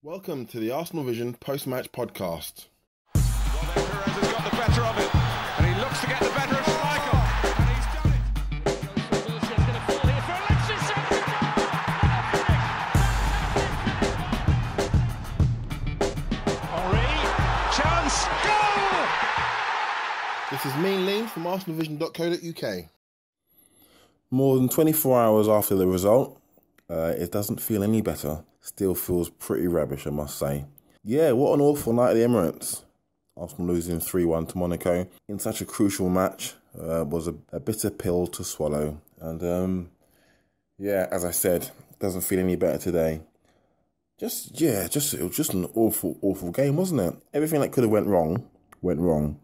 Welcome to the Arsenal Vision post-match podcast. Well, then Perez has got the better of it, and he looks to get the better of Schmeichel, and he's done it. Wilson's going to fall here for Alexis. Henry, chance, goal! This is Mean Lean from arsenalvision.co.uk. More than 24 hours after the result, it doesn't feel any better. Still feels pretty rubbish, I must say. Yeah, what an awful night at the Emirates. Arsenal losing 3-1 to Monaco in such a crucial match was a bitter pill to swallow. And yeah, as I said, it doesn't feel any better today. It was just an awful game, wasn't it? Everything that could have went wrong, went wrong.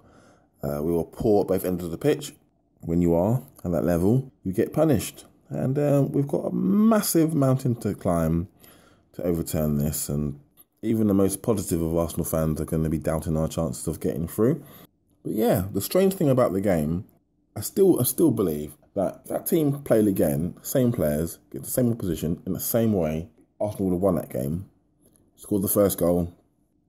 We were poor at both ends of the pitch. When you are at that level, you get punished. And we've got a massive mountain to climb to overturn this, and even the most positive of Arsenal fans are going to be doubting our chances of getting through. But yeah, the strange thing about the game, I still believe that team played again, same players, get the same position in the same way, Arsenal would have won that game, scored the first goal,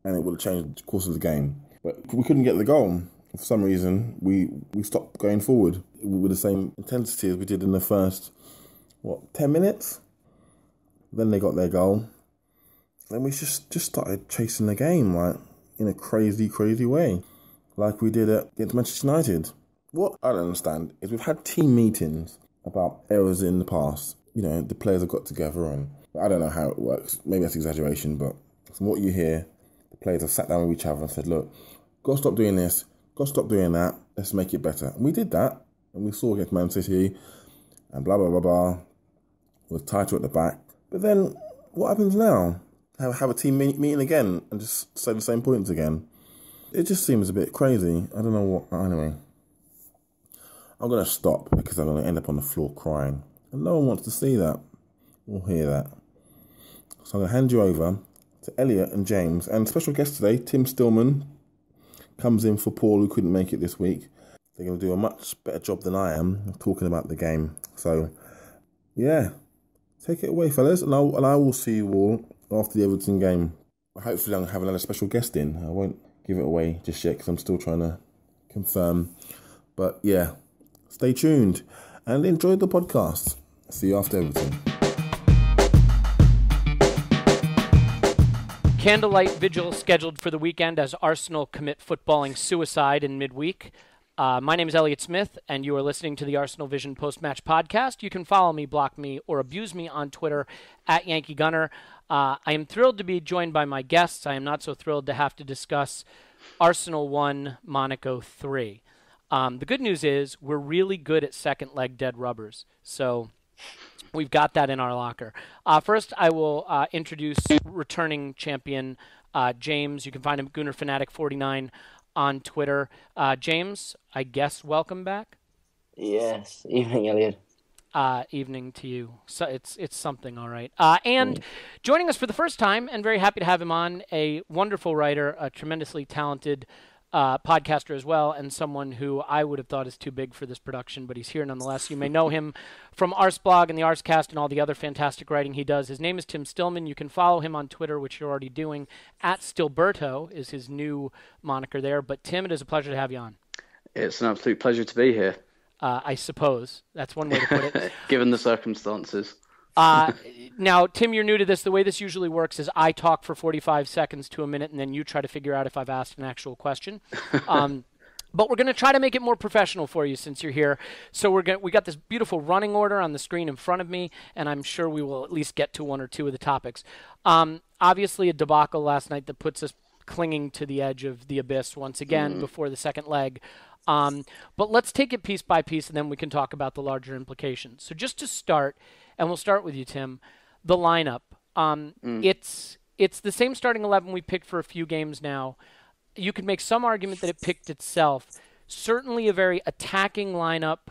and it would have changed the course of the game. But we couldn't get the goal. For some reason, we stopped going forward with the same intensity as we did in the first, 10 minutes? Then they got their goal. Then we just started chasing the game, like, in a crazy way, like we did against Manchester United. What I don't understand is we've had team meetings about errors in the past. You know, the players have got together, and I don't know how it works. Maybe that's exaggeration, but from what you hear, the players have sat down with each other and said, look, got to stop doing this, got to stop doing that, let's make it better. And we did that, and we saw against Man City, and blah, blah, blah, blah, with title at the back. But then, what happens now? Have a team meeting again and just say the same points again? It just seems a bit crazy. I don't know what. Anyway, I'm going to stop because I'm going to end up on the floor crying. And no one wants to see that or hear that. So I'm going to hand you over to Elliot and James. And special guest today, Tim Stillman, comes in for Paul, who couldn't make it this week. They're going to do a much better job than I am talking about the game. So, yeah. Take it away, fellas, and I will see you all after the Everton game. Hopefully I'll have another special guest in. I won't give it away just yet because I'm still trying to confirm. But yeah, stay tuned and enjoy the podcast. See you after Everton. Candlelight vigil scheduled for the weekend as Arsenal commit footballing suicide in midweek. My name is Elliot Smith, and you are listening to the Arsenal Vision post-match podcast. You can follow me, block me, or abuse me on Twitter at Yankee Gunner. I am thrilled to be joined by my guests. I am not so thrilled to have to discuss Arsenal 1, Monaco 3. The good news is we're really good at second leg dead rubbers, so we've got that in our locker. First, I will introduce returning champion James. You can find him at GoonerFanatic49 on Twitter. James, I guess welcome back. Yes, evening, Elliot. Evening to you. So it's something, all right. And joining us for the first time, and very happy to have him on, a wonderful writer, a tremendously talented podcaster as well, and someone who I would have thought is too big for this production, but he's here nonetheless. You may know him from Arsblog and the Arscast and all the other fantastic writing he does. His name is Tim Stillman. You can follow him on Twitter, which you're already doing. At Stilberto is his new moniker there. But Tim, it is a pleasure to have you on. It's an absolute pleasure to be here. I suppose. That's one way to put it. Given the circumstances. Now, Tim, you're new to this. The way this usually works is I talk for 45 seconds to a minute, and then you try to figure out if I've asked an actual question. But we're going to try to make it more professional for you since you're here. So we got this beautiful running order on the screen in front of me, and I'm sure we will at least get to one or two of the topics. Obviously, a debacle last night that puts us clinging to the edge of the abyss once again before the second leg. But let's take it piece by piece, and then we can talk about the larger implications. So just to start, and we'll start with you, Tim, the lineup. It's the same starting 11 we picked for a few games now. You could make some argument that it picked itself. Certainly a very attacking lineup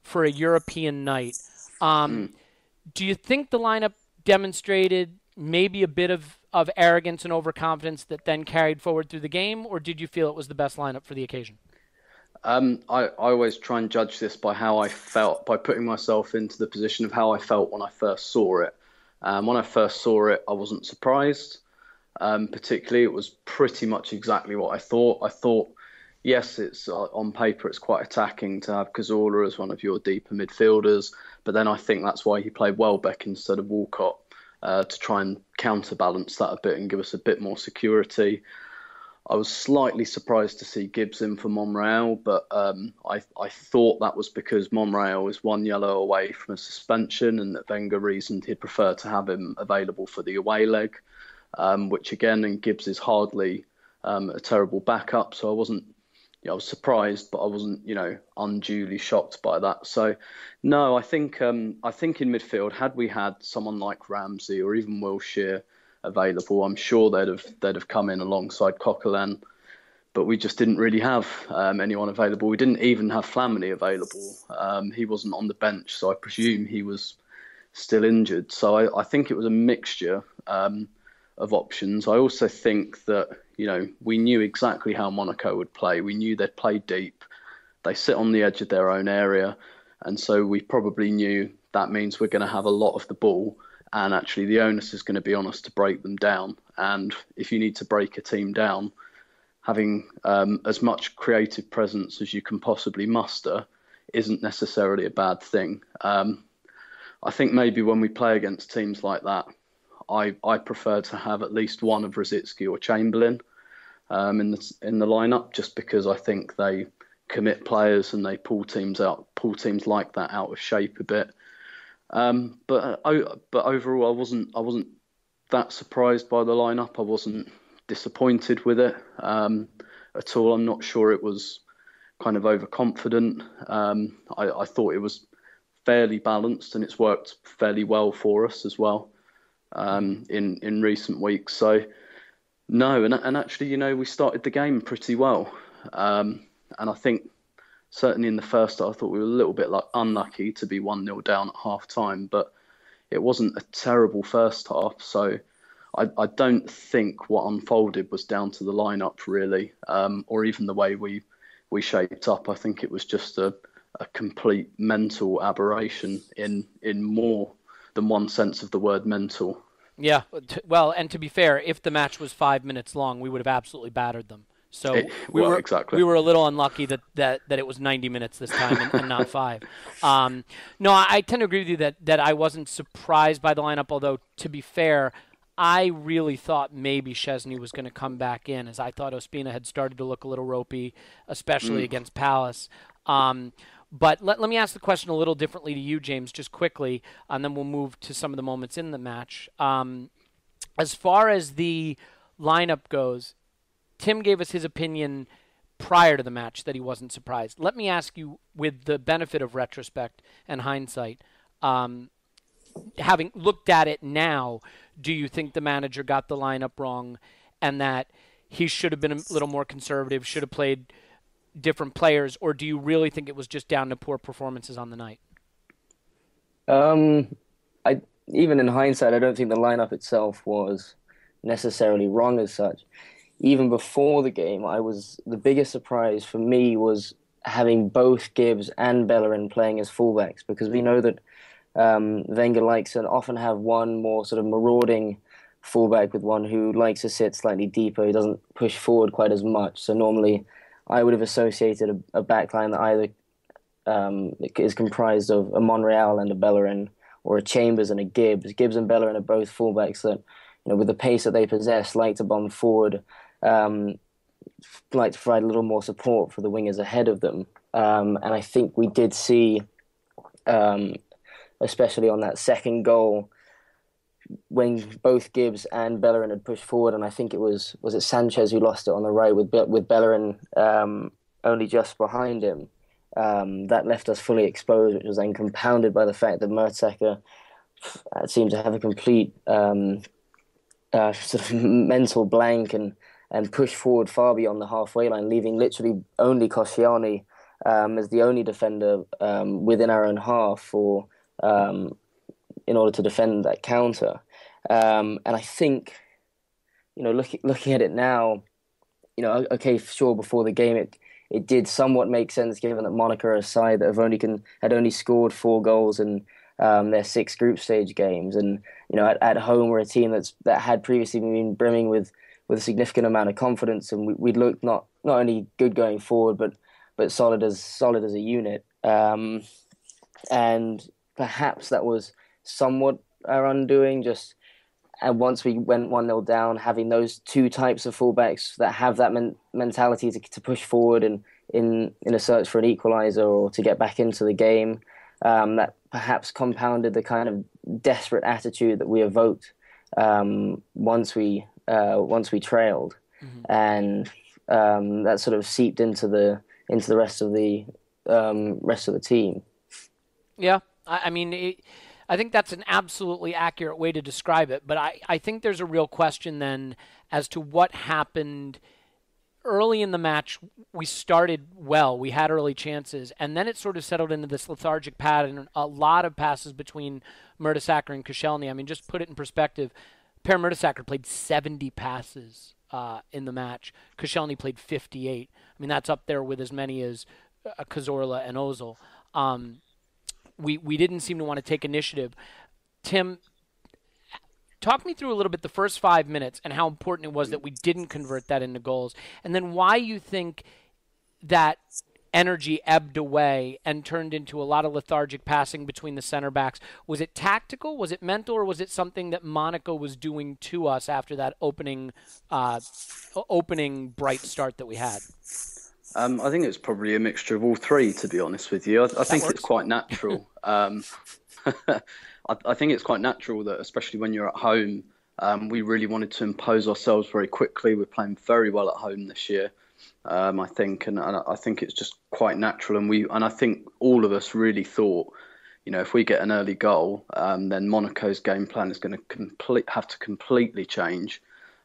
for a European night. Do you think the lineup demonstrated maybe a bit of arrogance and overconfidence that then carried forward through the game, or did you feel it was the best lineup for the occasion? I always try and judge this by how I felt, by putting myself into the position of how I felt when I first saw it. When I first saw it, I wasn't surprised. particularly. It was pretty much exactly what I thought. I thought, yes, it's on paper it's quite attacking to have Cazorla as one of your deeper midfielders, but then I think that's why he played Welbeck instead of Walcott, to try and counterbalance that a bit and give us a bit more security. I was slightly surprised to see Gibbs in for Monreal, but I thought that was because Monreal is one yellow away from a suspension and that Wenger reasoned he'd prefer to have him available for the away leg, which again, and Gibbs is hardly a terrible backup, so I wasn't, I was surprised, but I wasn't, unduly shocked by that. So, no, I think in midfield, had we had someone like Ramsey or even Wilshere available, I'm sure they'd have come in alongside Coquelin, but we just didn't really have anyone available. We didn't even have Flamini available. He wasn't on the bench, so I presume he was still injured. So I think it was a mixture of options. I also think that, we knew exactly how Monaco would play. We knew they'd play deep. They sit on the edge of their own area. And so we probably knew that means we're going to have a lot of the ball. And actually the onus is going to be on us to break them down. And if you need to break a team down, having as much creative presence as you can possibly muster isn't necessarily a bad thing. I think maybe when we play against teams like that, I prefer to have at least one of Rosicky or Chamberlain in the lineup, just because I think they commit players and they pull teams like that out of shape a bit. But overall, I wasn't that surprised by the lineup. I wasn't disappointed with it at all. I'm not sure it was kind of overconfident. I thought it was fairly balanced, and it's worked fairly well for us as well in recent weeks. So no, and actually, we started the game pretty well, and I think certainly in the first half, I thought we were a little bit unlucky to be 1-0 down at half time, but it wasn't a terrible first half. So I don't think what unfolded was down to the lineup really, or even the way we shaped up. I think it was just a complete mental aberration in more than one sense of the word mental. Yeah, well, and to be fair, if the match was 5 minutes long, we would have absolutely battered them. So we were a little unlucky that it was 90 minutes this time and not 5. No, I tend to agree with you that I wasn't surprised by the lineup, although to be fair, I really thought maybe Szczesny was going to come back in, as I thought Ospina had started to look a little ropey, especially against Palace. But let me ask the question a little differently to you, James, just quickly, and then we'll move to some of the moments in the match. As far as the lineup goes, Tim gave us his opinion prior to the match that he wasn't surprised. Let me ask you, with the benefit of retrospect and hindsight, having looked at it now, do you think the manager got the lineup wrong and that he should have been a little more conservative, should have played different players, or do you really think it was just down to poor performances on the night? Even in hindsight, I don't think the lineup itself was necessarily wrong as such. Even before the game, the biggest surprise for me was having both Gibbs and Bellerin playing as fullbacks, because we know that Wenger likes to often have one more sort of marauding fullback with one who likes to sit slightly deeper, who doesn't push forward quite as much. So normally I would have associated a backline that either is comprised of a Monreal and a Bellerin, or a Chambers and a Gibbs. Gibbs and Bellerin are both fullbacks that, with the pace that they possess, like to bomb forward, like to provide a little more support for the wingers ahead of them. And I think we did see, especially on that second goal, when both Gibbs and Bellerin had pushed forward, and I think it was it Sanchez who lost it on the right with Bellerin only just behind him. That left us fully exposed, which was then compounded by the fact that Mertesacker seemed to have a complete sort of mental blank and push forward far beyond the halfway line, leaving literally only Koscielny as the only defender within our own half in order to defend that counter. And I think, looking at it now, okay, sure, before the game it did somewhat make sense, given that Monaco are a side that had only scored 4 goals in their 6 group stage games. And at home we're a team that had previously been brimming with a significant amount of confidence, and we'd looked not only good going forward, but solid as a unit. And perhaps that was somewhat our undoing. And once we went 1-0 down, having those 2 types of fullbacks that have that mentality to push forward and in a search for an equaliser or to get back into the game, that perhaps compounded the kind of desperate attitude that we evoked once we trailed, and that sort of seeped into the rest of the team. Yeah, I mean, I think that's an absolutely accurate way to describe it, but I think there's a real question then as to what happened early in the match. We started well, we had early chances, and then it sort of settled into this lethargic pattern, a lot of passes between Mertesacker and Koscielny. I mean, just put it in perspective, Per Mertesacker played 70 passes in the match. Koscielny played 58. I mean, that's up there with as many as Cazorla and Ozil. We didn't seem to want to take initiative. Tim, talk me through a little bit the first 5 minutes and how important it was that we didn't convert that into goals, and then why you think that energy ebbed away and turned into a lot of lethargic passing between the center backs. Was it tactical? Was it mental? Or was it something that Monaco was doing to us after that opening bright start that we had? I think it's probably a mixture of all three, to be honest with you. I think it's quite natural. I think it's quite natural that, especially when you're at home, we really wanted to impose ourselves very quickly. We're playing very well at home this year, I think, and I think it's just quite natural. And I think all of us really thought, if we get an early goal, then Monaco's game plan is going to have to completely change,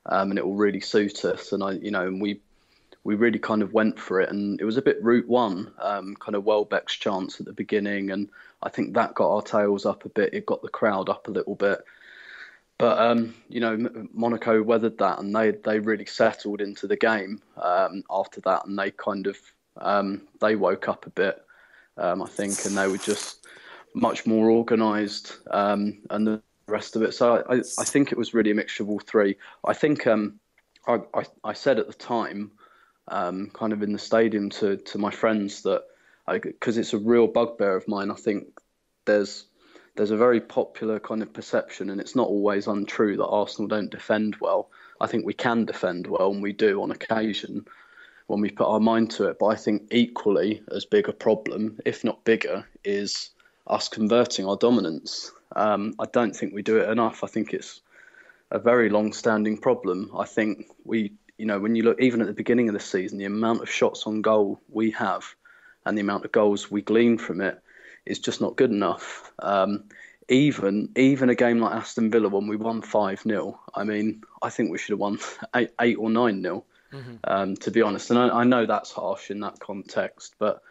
and it will really suit us. And we really kind of went for it, and it was a bit route one, kind of Welbeck's chance at the beginning, and I think that got our tails up a bit. It got the crowd up a little bit. But, Monaco weathered that, and they really settled into the game after that, and they kind of, they woke up a bit, I think, and they were just much more organised, and the rest of it. So I think it was really a mixture of all three. I think I said at the time, kind of in the stadium to my friends that, because it's a real bugbear of mine, I think there's a very popular kind of perception, and it's not always untrue, that Arsenal don't defend well. I think we can defend well, and we do on occasion when we put our mind to it. But I think equally as big a problem, if not bigger, is us converting our dominance. I don't think we do it enough. I think it's a very long-standing problem. I think when you look even at the beginning of the season, the amount of shots on goal we have and the amount of goals we glean from it is just not good enough. Even a game like Aston Villa, when we won 5-0, I mean, I think we should have won 8 or 9-0, to be honest. And I know that's harsh in that context, but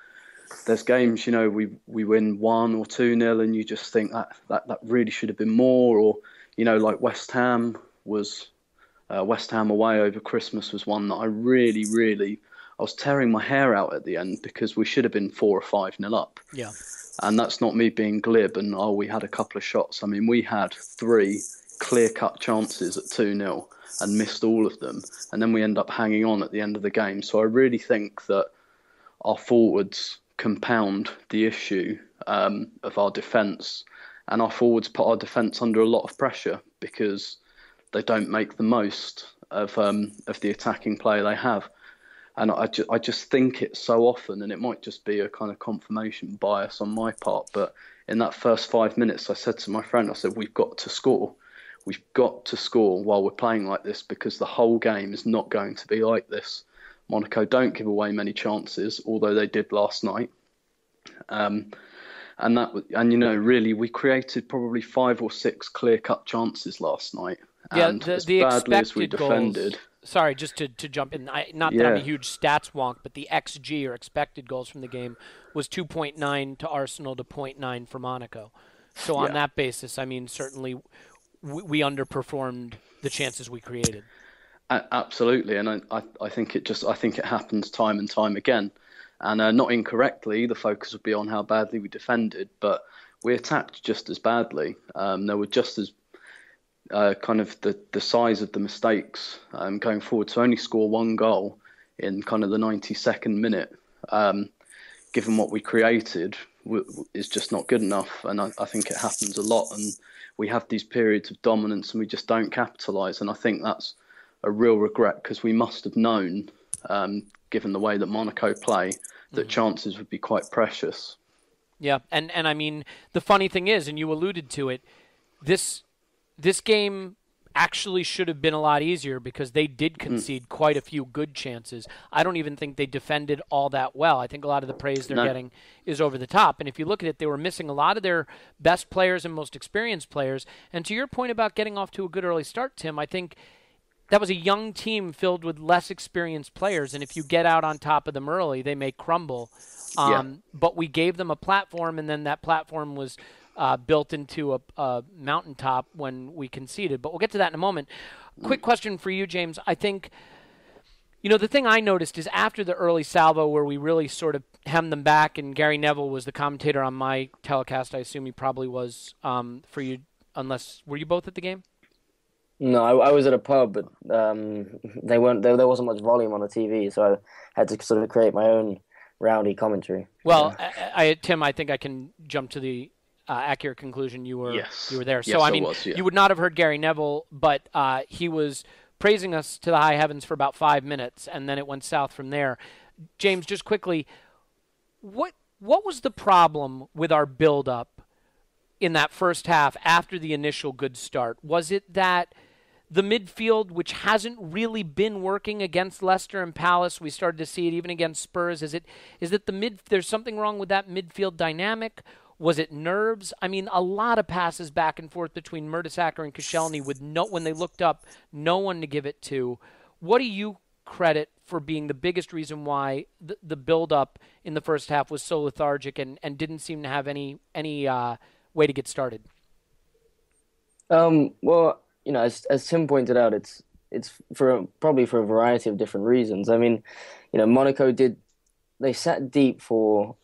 there's games, we win 1 or 2-0, and you just think that really should have been more. Or, like West Ham away over Christmas was one that I really, I was tearing my hair out at the end, because we should have been 4 or 5-0 up. Yeah. And that's not me being glib and, we had a couple of shots. I mean, we had 3 clear-cut chances at 2-0 and missed all of them. And then we end up hanging on at the end of the game. So I really think that our forwards compound the issue of our defence. And our forwards put our defence under a lot of pressure, because they don't make the most of the attacking play they have. And I just think it so often, and it might just be a kind of confirmation bias on my part, but in that first 5 minutes, I said to my friend, I said, we've got to score. We've got to score while we're playing like this, because the whole game is not going to be like this. Monaco don't give away many chances, although they did last night. Really, we created probably 5 or 6 clear-cut chances last night. Yeah, and as the badly as we expected defended. goals. Sorry, just to jump in. Not that I'm a huge stats wonk, but the XG, or expected goals from the game, was 2.9 to Arsenal to 0.9 for Monaco. So on that basis, I mean, certainly we underperformed the chances we created. Absolutely, and I think it happens time and time again, and not incorrectly. The focus would be on how badly we defended, but we attacked just as badly. There were just as kind of the size of the mistakes going forward. To only score one goal in kind of the 92nd minute, given what we created, is just not good enough. And I think it happens a lot. And we have these periods of dominance and we just don't capitalise. And I think that's a real regret, because we must have known, given the way that Monaco play, that chances would be quite precious. Yeah, and I mean, the funny thing is, and you alluded to it, this game actually should have been a lot easier, because they did concede quite a few good chances. I don't even think they defended all that well. I think a lot of the praise they're getting is over the top. And if you look at it, they were missing a lot of their best players and most experienced players. And to your point about getting off to a good early start, Tim, I think that was a young team filled with less experienced players, and if you get out on top of them early, they may crumble. But we gave them a platform, and then that platform was built into a mountaintop when we conceded. But we'll get to that in a moment. Quick question for you, James. I think, the thing I noticed is after the early salvo where we really sort of hemmed them back, and Gary Neville was the commentator on my telecast. I assume he probably was for you, unless, were you both at the game? No, I was at a pub, but they weren't. There wasn't much volume on the TV, so I had to sort of create my own rowdy commentary. Well, Tim, I think I can jump to the accurate conclusion. You were there. So I mean, you would not have heard Gary Neville, but he was praising us to the high heavens for about 5 minutes, and then it went south from there. James, just quickly, what was the problem with our build-up in that first half after the initial good start? Was it that the midfield, which hasn't really been working against Leicester and Palace, we started to see it even against Spurs, is it there's something wrong with that midfield dynamic? Was it nerves? I mean, a lot of passes back and forth between Mertesacker and Koscielny with when they looked up, no one to give it to. What do you credit for being the biggest reason why the build-up in the first half was so lethargic and didn't seem to have any way to get started? Well, as Tim pointed out, it's probably for a variety of different reasons. I mean, Monaco they sat deep for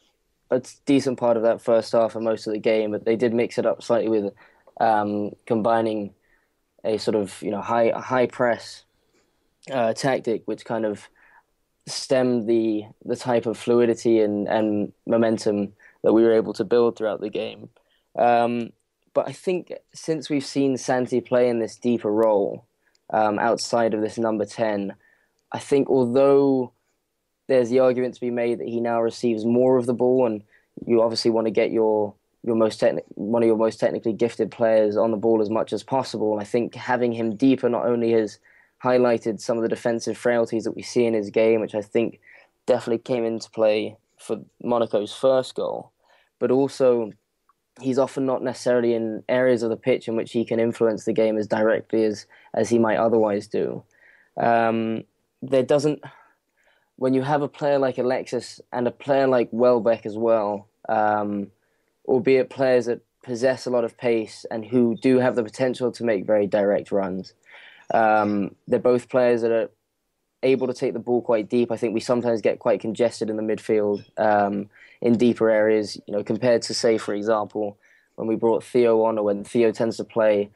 a decent part of that first half and most of the game, but they did mix it up slightly with combining a sort of high press tactic, which kind of stemmed the type of fluidity and momentum that we were able to build throughout the game. But I think since we've seen Santi play in this deeper role outside of this number 10, I think although there's the argument to be made that he now receives more of the ball, and you obviously want to get one of your most technically gifted players on the ball as much as possible. And I think having him deeper not only has highlighted some of the defensive frailties that we see in his game, which I think definitely came into play for Monaco's first goal, but also he's often not necessarily in areas of the pitch in which he can influence the game as directly as he might otherwise do. When you have a player like Alexis and a player like Welbeck as well, albeit players that possess a lot of pace and who do have the potential to make very direct runs, they're both players that are able to take the ball quite deep. I think we sometimes get quite congested in the midfield in deeper areas, compared to, say, for example, when we brought Theo on, or when Theo tends to play,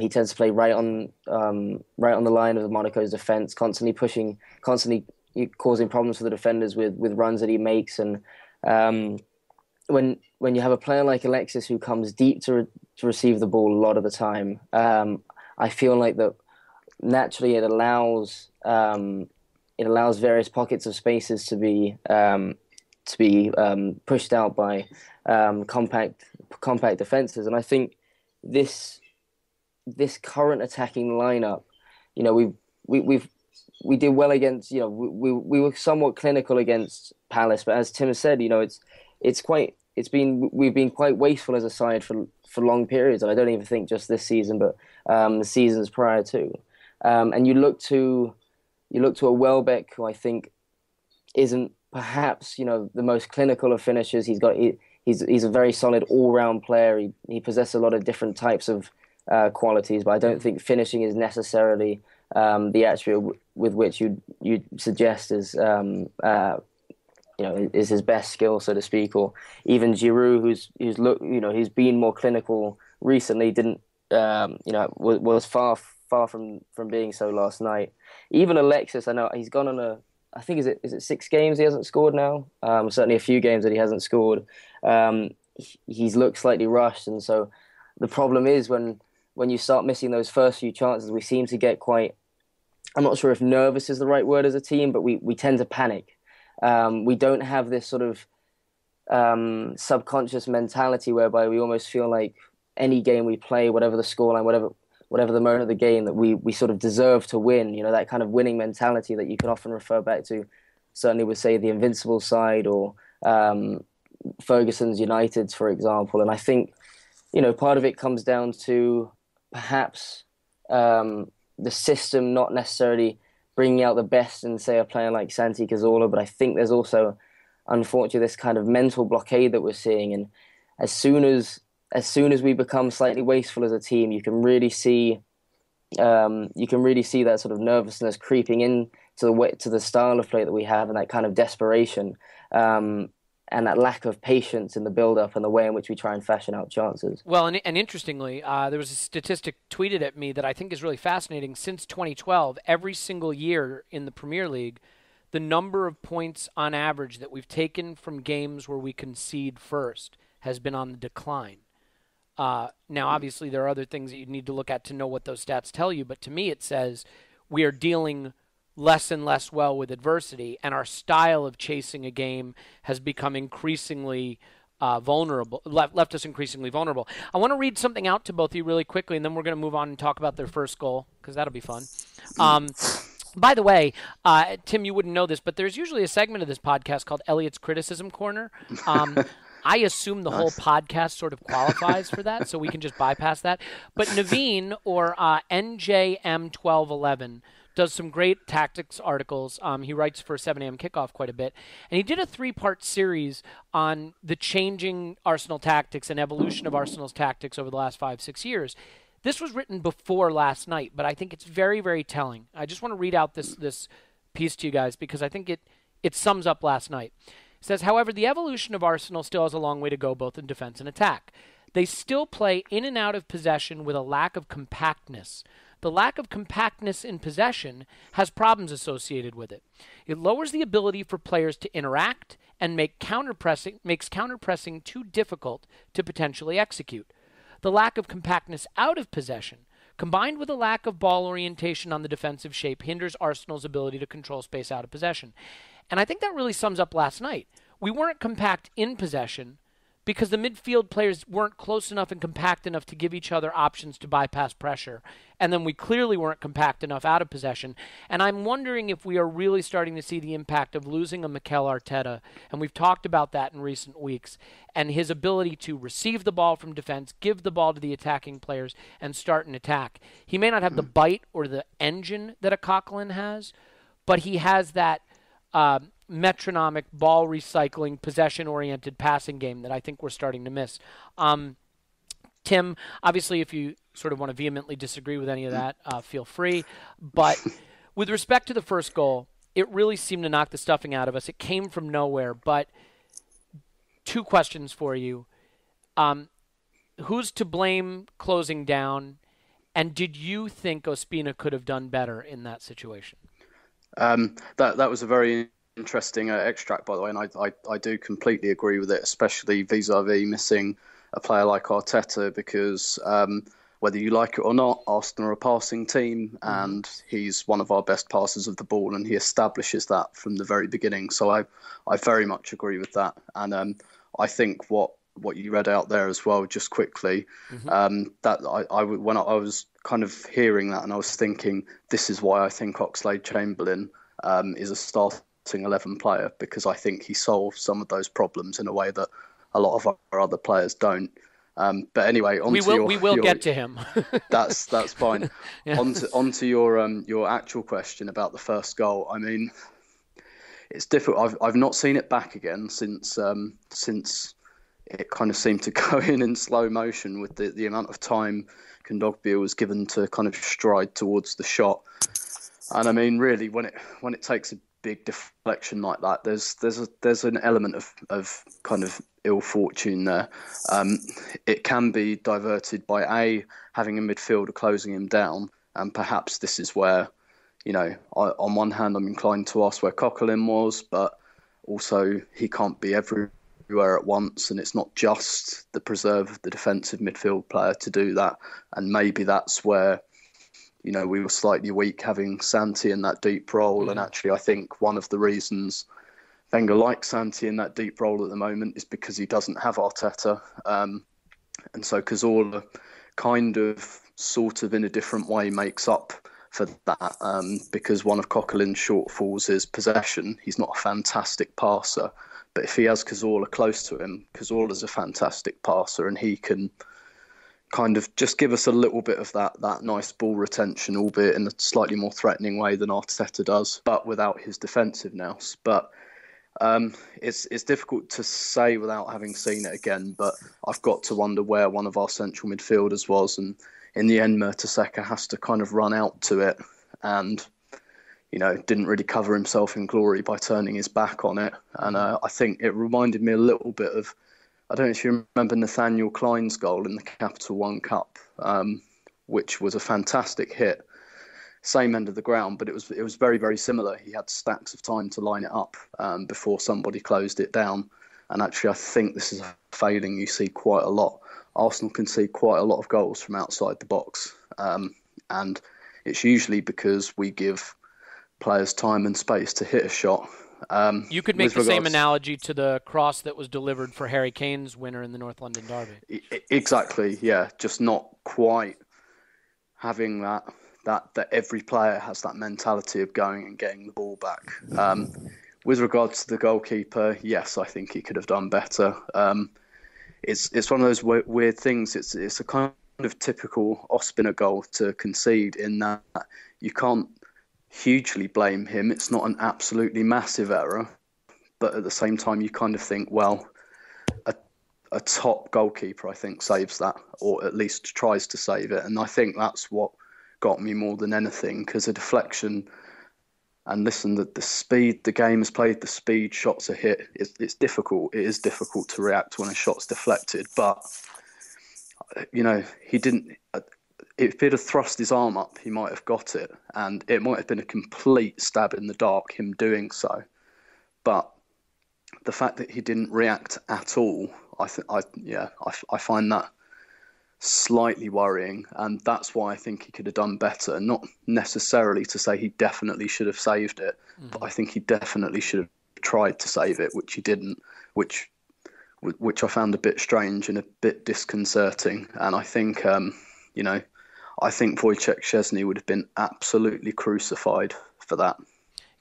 he tends to play right on the line of Monaco's defence, constantly pushing, constantly causing problems for the defenders with runs that he makes. And when you have a player like Alexis who comes deep to receive the ball a lot of the time, I feel like that naturally it allows various pockets of spaces to be pushed out by compact defenses. And I think this current attacking lineup, we did well against, we were somewhat clinical against Palace, but as Tim has said, we've been quite wasteful as a side for long periods, and I don't even think just this season, but the seasons prior to. And you look to a Welbeck who I think isn't perhaps the most clinical of finishers. He's a very solid all-round player. He possesses a lot of different types of qualities, but I don't think finishing is necessarily the attribute with which you suggest is is his best skill, so to speak, or even Giroud, who's been more clinical recently, didn't was far from being so last night. Even Alexis, I know he's gone on I think is it 6 games he hasn't scored now. Certainly a few games that he hasn't scored. He's looked slightly rushed, and so the problem is when you start missing those first few chances, we seem to get quite. I'm not sure if nervous is the right word as a team, but we tend to panic. We don't have this sort of subconscious mentality whereby we almost feel like any game we play, whatever the scoreline, whatever the moment of the game, that we sort of deserve to win. That kind of winning mentality that you can often refer back to, certainly with, say, the Invincible side or Ferguson's United's, for example. And I think, part of it comes down to perhaps the system not necessarily bringing out the best in, say, a player like Santi Cazorla, but I think there's also, unfortunately, this kind of mental blockade that we're seeing. And as soon as we become slightly wasteful as a team, you can really see that sort of nervousness creeping in to the style of play that we have, and that kind of desperation, and that lack of patience in the build-up and the way in which we try and fashion out chances. Well, and interestingly, there was a statistic tweeted at me that I think is really fascinating. Since 2012, every single year in the Premier League, the number of points on average that we've taken from games where we concede first has been on the decline. Now, obviously, there are other things that you need to look at to know what those stats tell you, but to me it says we are dealing less and less well with adversity, and our style of chasing a game has become increasingly vulnerable, left us increasingly vulnerable. I want to read something out to both of you really quickly, and then we're going to move on and talk about their first goal, because that'll be fun. By the way, Tim, you wouldn't know this, but there's usually a segment of this podcast called Elliot's Criticism Corner. I assume the whole podcast sort of qualifies for that, so we can just bypass that. But Naveen, or NJM1211, does some great tactics articles. He writes for 7 a.m. Kickoff quite a bit. And he did a 3-part series on the changing Arsenal tactics and evolution of Arsenal's tactics over the last 5-6 years. This was written before last night, but I think it's very, very telling. I just want to read out this piece to you guys because I think it sums up last night. It says, however, the evolution of Arsenal still has a long way to go, both in defense and attack. They still play in and out of possession with a lack of compactness. The lack of compactness in possession has problems associated with it. It lowers the ability for players to interact and makes counterpressing too difficult to potentially execute. The lack of compactness out of possession, combined with a lack of ball orientation on the defensive shape, hinders Arsenal's ability to control space out of possession. And I think that really sums up last night. We weren't compact in possession because the midfield players weren't close enough and compact enough to give each other options to bypass pressure. And then we clearly weren't compact enough out of possession. And I'm wondering if we are really starting to see the impact of losing a Mikel Arteta, and we've talked about that in recent weeks, and his ability to receive the ball from defense, give the ball to the attacking players, and start an attack. He may not have the bite or the engine that a Coquelin has, but he has that metronomic, ball recycling, possession-oriented passing game that I think we're starting to miss. Tim, obviously, if you sort of want to vehemently disagree with any of that, feel free. But with respect to the first goal, it really seemed to knock the stuffing out of us. It came from nowhere. But 2 questions for you. Who's to blame closing down? And did you think Ospina could have done better in that situation? That was a very interesting extract, by the way, and I do completely agree with it, especially vis-a-vis missing a player like Arteta, because whether you like it or not, Arsenal are a passing team, and he's one of our best passers of the ball, and he establishes that from the very beginning. So I very much agree with that, and I think what you read out there as well, just quickly, that when I was kind of hearing that, and I was thinking, this is why I think Oxlade-Chamberlain is a starting 11 player, because I think he solves some of those problems in a way that a lot of our other players don't. But anyway, we will get to him. That's fine. Yeah. Onto your actual question about the first goal. I mean, it's difficult. I've not seen it back again since it kind of seemed to go in slow motion with the amount of time Kondogbia was given to kind of stride towards the shot. And I mean, really, when it takes big deflection like that, there's an element of kind of ill fortune there. It can be diverted by having a midfielder closing him down, and perhaps this is where, on one hand I'm inclined to ask where Coquelin was, but also he can't be everywhere at once, and it's not just the preserve of the defensive midfield player to do that. And maybe that's where we were slightly weak having Santi in that deep role. And actually, I think one of the reasons Wenger likes Santi in that deep role at the moment is because he doesn't have Arteta. And so Cazorla kind of, sort of in a different way, makes up for that, because one of Coquelin's shortfalls is possession. He's not a fantastic passer, but if he has Cazorla close to him, Cazorla's a fantastic passer, and he can kind of just give us a little bit of that nice ball retention, albeit in a slightly more threatening way than Arteta does, but without his defensive nous. But it's difficult to say without having seen it again, but I've got to wonder where one of our central midfielders was, and in the end Mertesacker has to kind of run out to it, and didn't really cover himself in glory by turning his back on it. And I think it reminded me a little bit of, I don't know if you remember Nathaniel Klein's goal in the Capital One Cup, which was a fantastic hit. Same end of the ground, but it was very, very similar. He had stacks of time to line it up before somebody closed it down. And actually, I think this is a failing you see quite a lot. Arsenal can see quite a lot of goals from outside the box. And it's usually because we give players time and space to hit a shot. You could make the same analogy to the cross that was delivered for Harry Kane's winner in the North London Derby. Exactly, yeah. Just not quite having that every player has that mentality of going and getting the ball back. With regards to the goalkeeper, yes, I think he could have done better. It's one of those weird things. It's a kind of typical Ospina goal to concede, in that you can't hugely blame him. It's not an absolutely massive error, but at the same time you kind of think, well, a top goalkeeper I think saves that, or at least tries to save it. And I think that's what got me more than anything, because a deflection, and listen, the speed the game has played, the speed shots are hit, it's difficult. It is difficult to react when a shot's deflected, but he didn't. If he'd have thrust his arm up, he might have got it, and it might have been a complete stab in the dark, him doing so. But the fact that he didn't react at all, I find that slightly worrying, and that's why I think he could have done better. Not necessarily to say he definitely should have saved it, but I think he definitely should have tried to save it, which he didn't, which I found a bit strange and a bit disconcerting. And I think, I think Wojciech Szczesny would have been absolutely crucified for that.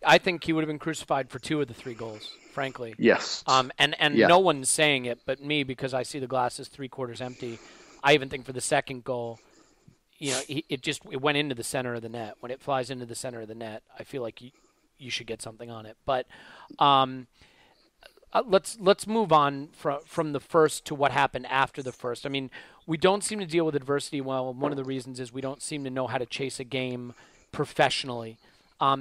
I think he would have been crucified for 2 of the 3 goals, frankly. Yes. And no one's saying it but me, because I see the glass is 3/4 empty. I even think for the second goal, it went into the center of the net. When it flies into the center of the net, I feel like you should get something on it. But let's move on from the first to what happened after the first. I mean, we don't seem to deal with adversity well. One of the reasons is we don't seem to know how to chase a game professionally.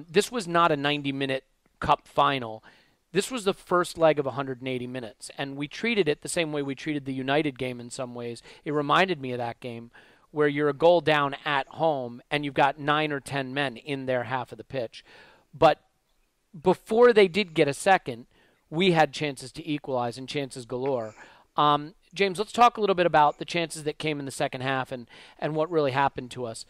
This was not a 90-minute cup final. This was the first leg of 180 minutes, and we treated it the same way we treated the United game in some ways. It reminded me of that game where you're a goal down at home and you've got 9 or 10 men in their half of the pitch. But before they did get a second, we had chances to equalize and chances galore. James, let's talk a little bit about the chances that came in the second half and what really happened to us.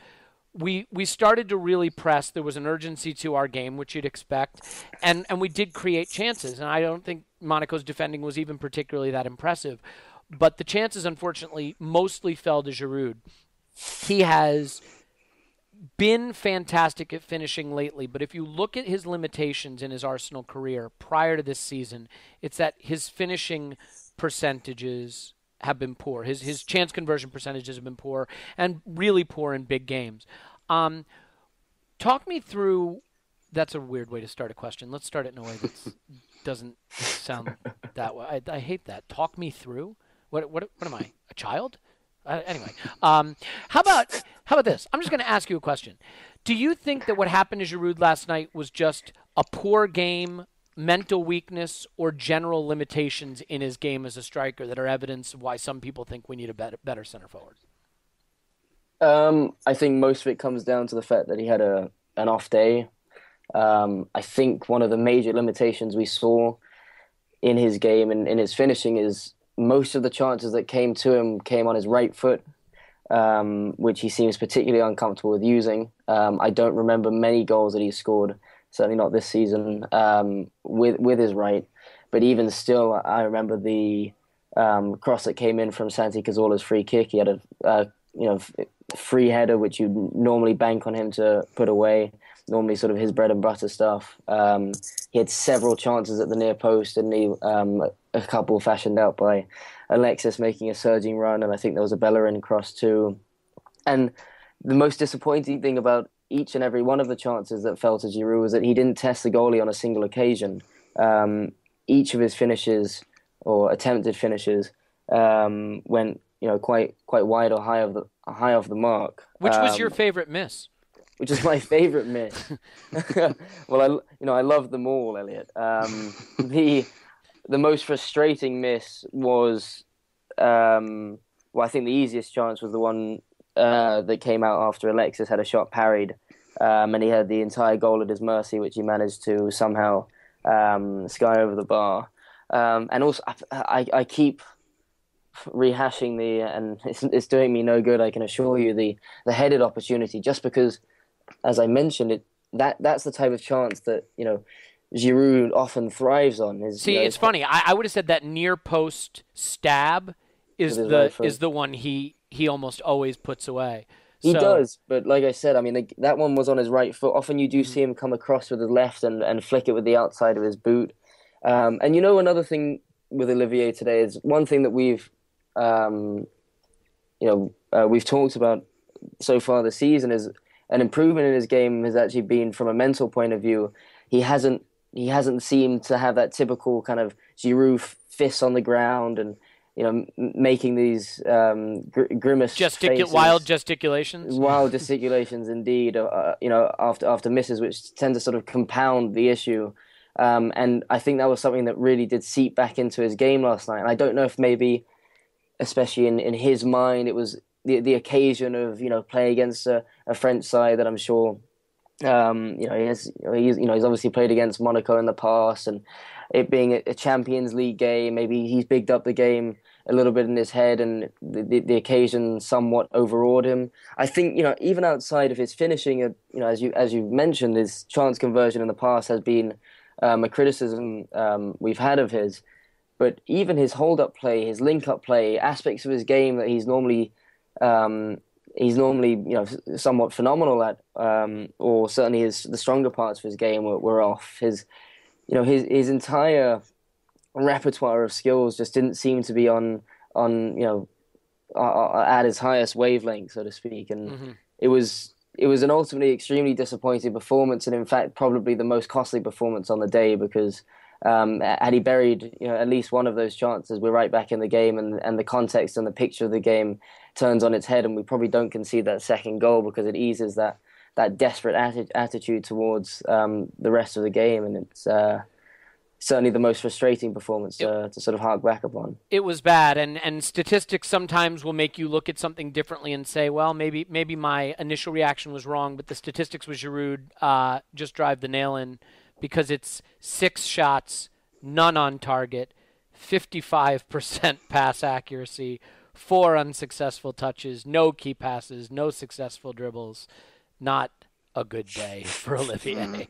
We started to really press. There was an urgency to our game, which you'd expect, and we did create chances. And I don't think Monaco's defending was even particularly that impressive. But the chances, unfortunately, mostly fell to Giroud. He has been fantastic at finishing lately, but if you look at his limitations in his Arsenal career prior to this season, it's that his finishing percentages have been poor. His chance conversion percentages have been poor, and really poor in big games. Talk me through. That's a weird way to start a question. Let's start it in a way that doesn't sound that way. I hate that. Talk me through. What am I? A child? Anyway, how about this? I'm just going to ask you a question. Do you think that what happened to Giroud last night was just a poor game, mental weakness, or general limitations in his game as a striker that are evidence of why some people think we need a better center forward? I think most of it comes down to the fact that he had an off day. I think one of the major limitations we saw in his game and in his finishing is most of the chances that came to him came on his right foot, which he seems particularly uncomfortable with using. I don't remember many goals that he scored, certainly not this season, with his right. But even still, I remember the cross that came in from Santi Cazorla's free kick. He had a free header, which you normally bank on him to put away. Normally sort of his bread and butter stuff. He had several chances at the near post, and a couple fashioned out by Alexis making a surging run, and I think there was a Bellerin cross too. And the most disappointing thing about each and every one of the chances that fell to Giroud was that he didn't test the goalie on a single occasion. Each of his finishes, or attempted finishes, went quite wide or high off the mark. Which was your favorite miss? Which is my favorite miss. Well, I love them all, Elliot. The most frustrating miss was, I think the easiest chance was the one that came out after Alexis had a shot parried, and he had the entire goal at his mercy, which he managed to somehow sky over the bar. And also, I keep rehashing and it's doing me no good, I can assure you, the headed opportunity, just because, as I mentioned, that's the type of chance that Giroud often thrives on. It's funny. I would have said that near post stab is the one he almost always puts away. He does, but like I said, I mean, that one was on his right foot. Often you do see him come across with his left and flick it with the outside of his boot. And another thing with Olivier today is one thing that we've talked about so far this season is an improvement in his game has actually been from a mental point of view. He hasn't seemed to have that typical kind of Giroud fists on the ground and making these grimace faces. Wild gesticulations. Wild gesticulations, indeed. After misses, which tend to sort of compound the issue. And I think that was something that really did seep back into his game last night. And I don't know if maybe, especially in his mind, it was the occasion of playing against a French side that I'm sure he's obviously played against Monaco in the past, and it being a Champions League game, maybe he's bigged up the game a little bit in his head, and the occasion somewhat overawed him. I think even outside of his finishing, as you mentioned, his chance conversion in the past has been a criticism we've had of his. But even his hold-up play, his link-up play, aspects of his game that he's normally somewhat phenomenal at, or certainly the stronger parts of his game were off. His entire repertoire of skills just didn't seem to be on at his highest wavelength, so to speak. And it was an ultimately extremely disappointing performance, and in fact probably the most costly performance on the day, because had he buried at least one of those chances, we're right back in the game, and the context and the picture of the game turns on its head, and we probably don't concede that second goal because it eases that desperate attitude towards the rest of the game, and it's certainly the most frustrating performance to sort of hark back upon. It was bad, and statistics sometimes will make you look at something differently and say, well, maybe my initial reaction was wrong, but the statistics with Giroud just drive the nail in, because it's 6 shots, none on target, 55% pass accuracy, 4 unsuccessful touches, no key passes, no successful dribbles. Not a good day for Olivier.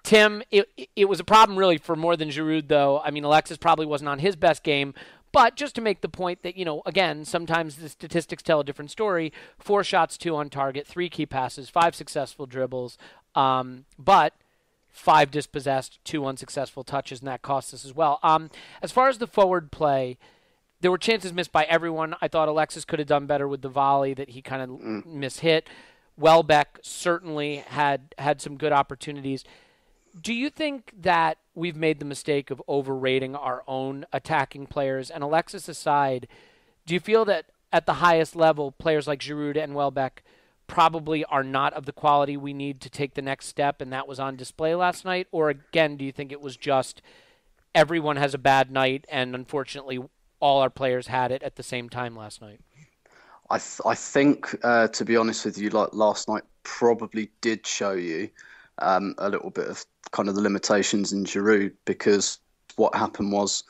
Tim, it was a problem really for more than Giroud, though. I mean, Alexis probably wasn't on his best game, but just to make the point that, again, sometimes the statistics tell a different story. 4 shots, 2 on target, 3 key passes, 5 successful dribbles, but 5 dispossessed, 2 unsuccessful touches, and that cost us as well. As far as the forward play, there were chances missed by everyone. I thought Alexis could have done better with the volley that he kind of mishit. Welbeck certainly had some good opportunities. Do you think that we've made the mistake of overrating our own attacking players? And Alexis aside, do you feel that at the highest level, players like Giroud and Welbeck probably are not of the quality we need to take the next step, and that was on display last night? Or again, do you think it was just everyone has a bad night, and unfortunately all our players had it at the same time last night? I think, to be honest with you, like last night probably did show you a little bit of kind of the limitations in Giroud, because what happened was,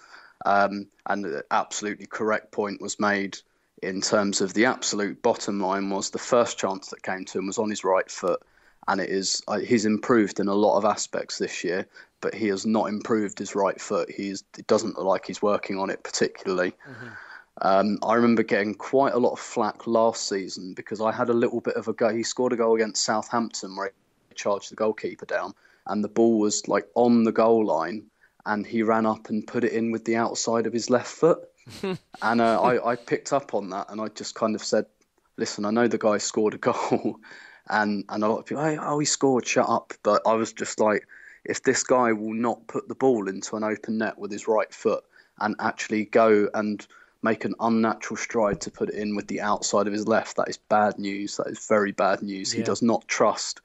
and the absolutely correct point was made in terms of the absolute bottom line, was the first chance that came to him was on his right foot, and he's improved in a lot of aspects this year, but he has not improved his right foot. It doesn't look like he's working on it particularly. Mm-hmm. I remember getting quite a lot of flack last season because I had a little bit of a go. He scored a goal against Southampton where he charged the goalkeeper down, and the ball was like on the goal line, and he ran up and put it in with the outside of his left foot. And I picked up on that, and I just kind of said, listen, I know the guy scored a goal, and a lot of people, oh, he scored, shut up. But I was just like, if this guy will not put the ball into an open net with his right foot and actually go and make an unnatural stride to put it in with the outside of his left, that is bad news. That is very bad news. Yeah. He does not trust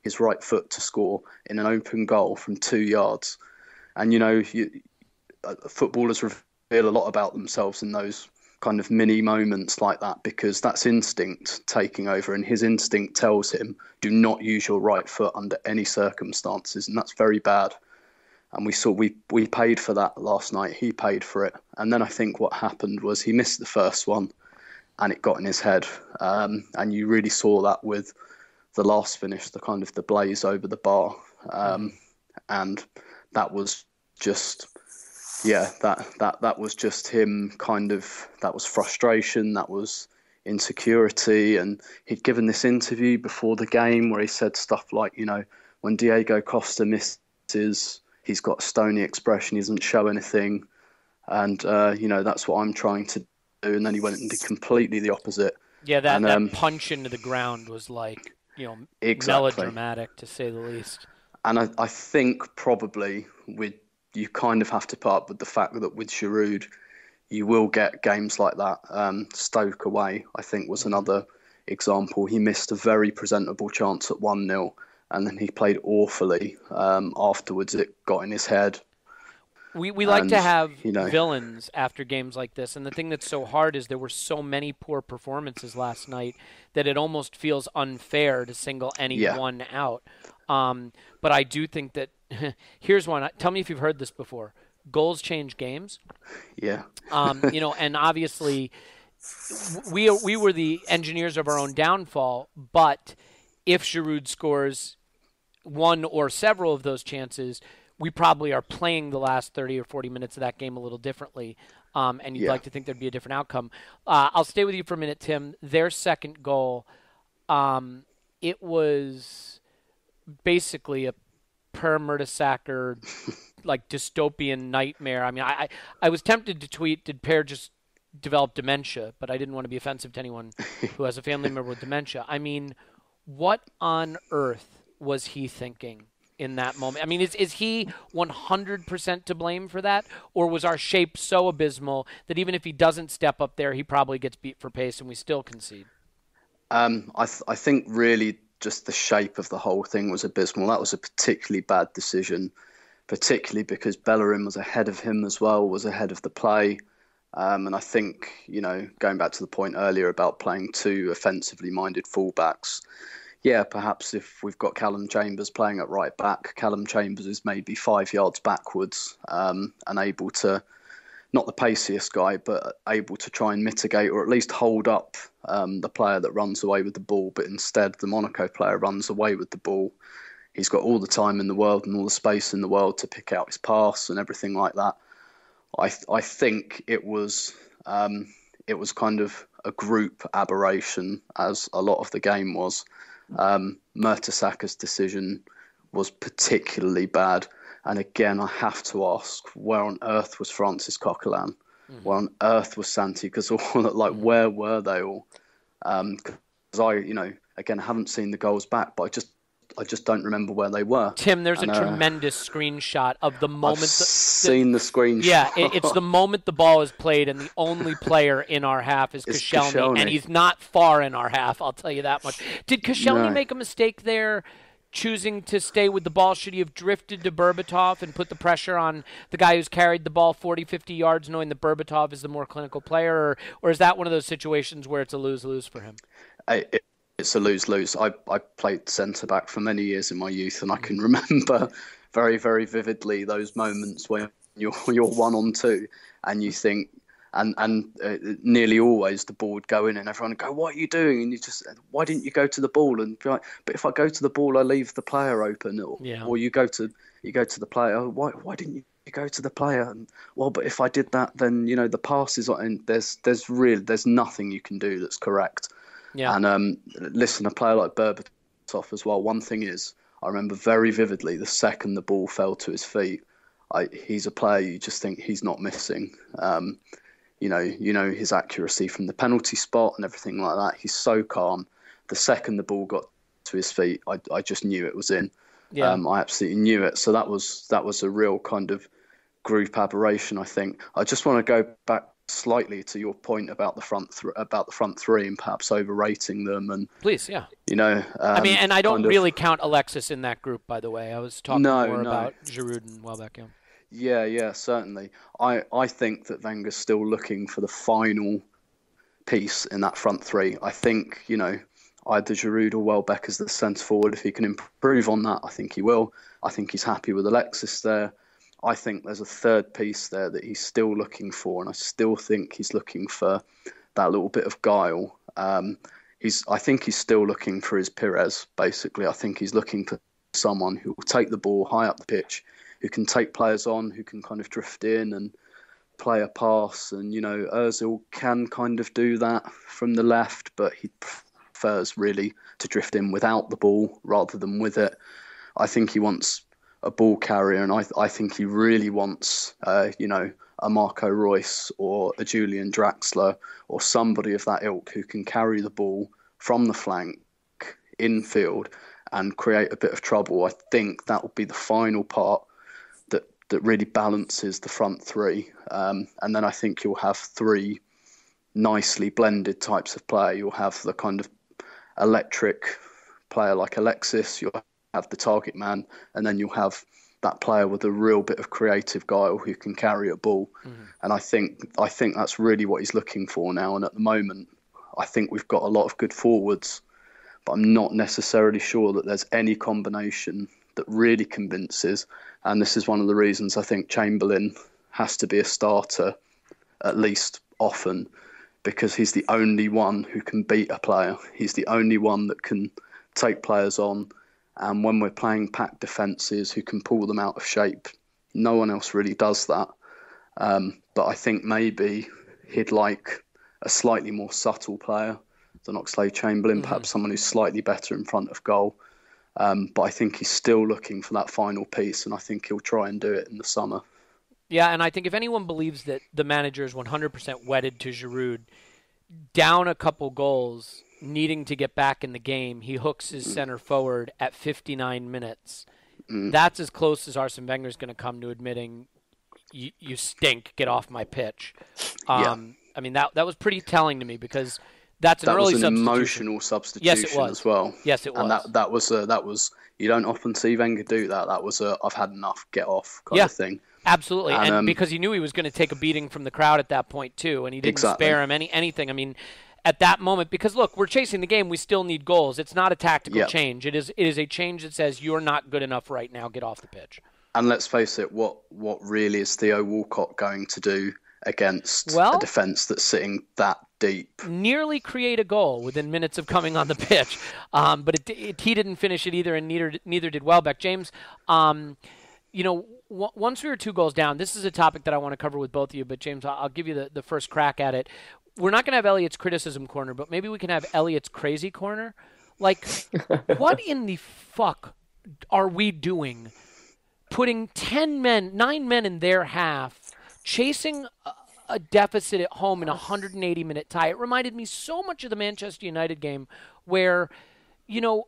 his right foot to score in an open goal from 2 yards. And, footballers reveal a lot about themselves in those kind of mini moments like that, because that's instinct taking over, and his instinct tells him, do not use your right foot under any circumstances, and that's very bad. And we paid for that last night. He paid for it. And then I think what happened was he missed the first one and it got in his head. And you really saw that with the last finish, the kind of the blaze over the bar. And that was just, that was just him kind of, that was frustration, that was insecurity. And he'd given this interview before the game where he said stuff like, when Diego Costa misses, he's got a stony expression, he doesn't show anything. And, that's what I'm trying to do. And then he went and did completely the opposite. Yeah, that punch into the ground was like, exactly. Melodramatic, to say the least. And I think probably you kind of have to put up with the fact that with Giroud, you will get games like that. Stoke away, I think, was another example. He missed a very presentable chance at 1-0. And then he played awfully. Afterwards, it got in his head. We like to have villains after games like this. And the thing that's so hard is there were so many poor performances last night that it almost feels unfair to single anyone out. But I do think that, here's one. Tell me if you've heard this before. Goals change games. Yeah. And obviously we were the engineers of our own downfall. But if Giroud scores one or several of those chances, we probably are playing the last 30 or 40 minutes of that game a little differently, and you'd like to think there'd be a different outcome. I'll stay with you for a minute, Tim. Their second goal, it was basically a Per Mertesacker, like dystopian nightmare. I mean, I was tempted to tweet, did Per just develop dementia? But I didn't want to be offensive to anyone who has a family member with dementia. I mean, what on earth was he thinking in that moment? I mean, is he 100% to blame for that? Or was our shape so abysmal that even if he doesn't step up there, he probably gets beat for pace and we still concede? I think really just the shape of the whole thing was abysmal. That was a particularly bad decision, particularly because Bellerin was ahead of him as well, was ahead of the play. And I think, going back to the point earlier about playing two offensively minded fullbacks, perhaps if we've got Callum Chambers playing at right back, Callum Chambers is maybe 5 yards backwards and able to, not the paciest guy, but able to try and mitigate or at least hold up the player that runs away with the ball. But instead, the Monaco player runs away with the ball. He's got all the time in the world and all the space in the world to pick out his pass and everything like that. I think it was kind of a group aberration, as a lot of the game was. Mertesacker's decision was particularly bad. And again, I have to ask, where on earth was Francis Coquelin? Where on earth was Santi Cazorla? Like, where were they all? Because I, again, haven't seen the goals back, but I just just don't remember where they were. Tim, there's a tremendous screenshot of the moment. I've seen the screenshot. Yeah, it's the moment the ball is played, and the only player in our half is Koscielny, and he's not far in our half, I'll tell you that much. Did Koscielny make a mistake there, choosing to stay with the ball? Should he have drifted to Berbatov and put the pressure on the guy who's carried the ball 40, 50 yards, knowing that Berbatov is the more clinical player, or is that one of those situations where it's a lose-lose for him? It's a lose-lose. I played centre-back for many years in my youth, and I can remember very, very vividly those moments where you're 1-on-2 and you think, and nearly always the ball would go in and everyone would go, what are you doing? And you just, why didn't you go to the ball? And be like, but if I go to the ball, I leave the player open. Or you go to the player, oh, why didn't you go to the player? And, well, but if I did that, then, the pass is on, and there's nothing you can do that's correct. Yeah. And listen, a player like Berbatov as well, one thing is, I remember very vividly the second the ball fell to his feet, he's a player you just think he's not missing. His accuracy from the penalty spot and everything like that. He's so calm. The second the ball got to his feet, I just knew it was in. Yeah. I absolutely knew it. So that was a real kind of group aberration, I think. I just want to go back slightly to your point about the front three and perhaps overrating them. And please, yeah. And I don't really count Alexis in that group, by the way. I was talking more about Giroud and Welbeck. Yeah, certainly. I think that Wenger's still looking for the final piece in that front three. I think, either Giroud or Welbeck as the centre forward. If he can improve on that, I think he will. I think he's happy with Alexis there. I think there's a third piece there that he's still looking for, and I still think he's looking for that little bit of guile. I think he's still looking for his Pires, basically. I think he's looking for someone who will take the ball high up the pitch, who can take players on, who can kind of drift in and play a pass. And, Ozil can kind of do that from the left, but he prefers really to drift in without the ball rather than with it. I think he wants a ball carrier, and I think he really wants, a Marco Reus or a Julian Draxler or somebody of that ilk who can carry the ball from the flank infield and create a bit of trouble. I think that will be the final part that really balances the front three. And then I think you'll have three nicely blended types of player. You'll have the kind of electric player like Alexis, you'll have the target man, and then you'll have that player with a real bit of creative guile who can carry a ball. Mm-hmm. And I think that's really what he's looking for now. And at the moment, I think we've got a lot of good forwards, but I'm not necessarily sure that there's any combination that really convinces. And this is one of the reasons I think Chamberlain has to be a starter, at least often, because he's the only one who can beat a player. He's the only one that can take players on. And when we're playing packed defences who can pull them out of shape, no one else really does that. But I think maybe he'd like a slightly more subtle player than Oxlade-Chamberlain, perhaps someone who's slightly better in front of goal. But I think he's still looking for that final piece, and I think he'll try and do it in the summer. Yeah, and I think if anyone believes that the manager is 100% wedded to Giroud, down a couple goals, needing to get back in the game, he hooks his center forward at 59 minutes. That's as close as Arsene Wenger is going to come to admitting, you stink, get off my pitch. I mean, that was pretty telling to me, because that's an early substitution. That was an emotional substitution as well. Yes, it was. And that was you don't often see Wenger do that. That was I've had enough, get off kind of thing. Absolutely, and because he knew he was going to take a beating from the crowd at that point too, and he didn't spare him anything. I mean, at that moment, because look, we're chasing the game, we still need goals. It's not a tactical change. It is a change that says you're not good enough right now. Get off the pitch. And let's face it, what really is Theo Walcott going to do against a defence that's sitting that deep? Nearly create a goal within minutes of coming on the pitch, but he didn't finish it either, and neither did Welbeck. James, once we were 2 goals down, this is a topic that I want to cover with both of you, but James, I'll give you the first crack at it. We're not going to have Elliot's criticism corner, but maybe we can have Elliot's crazy corner. Like, what in the fuck are we doing? Putting 9 men in their half, chasing a deficit at home in a 180-minute tie. It reminded me so much of the Manchester United game where,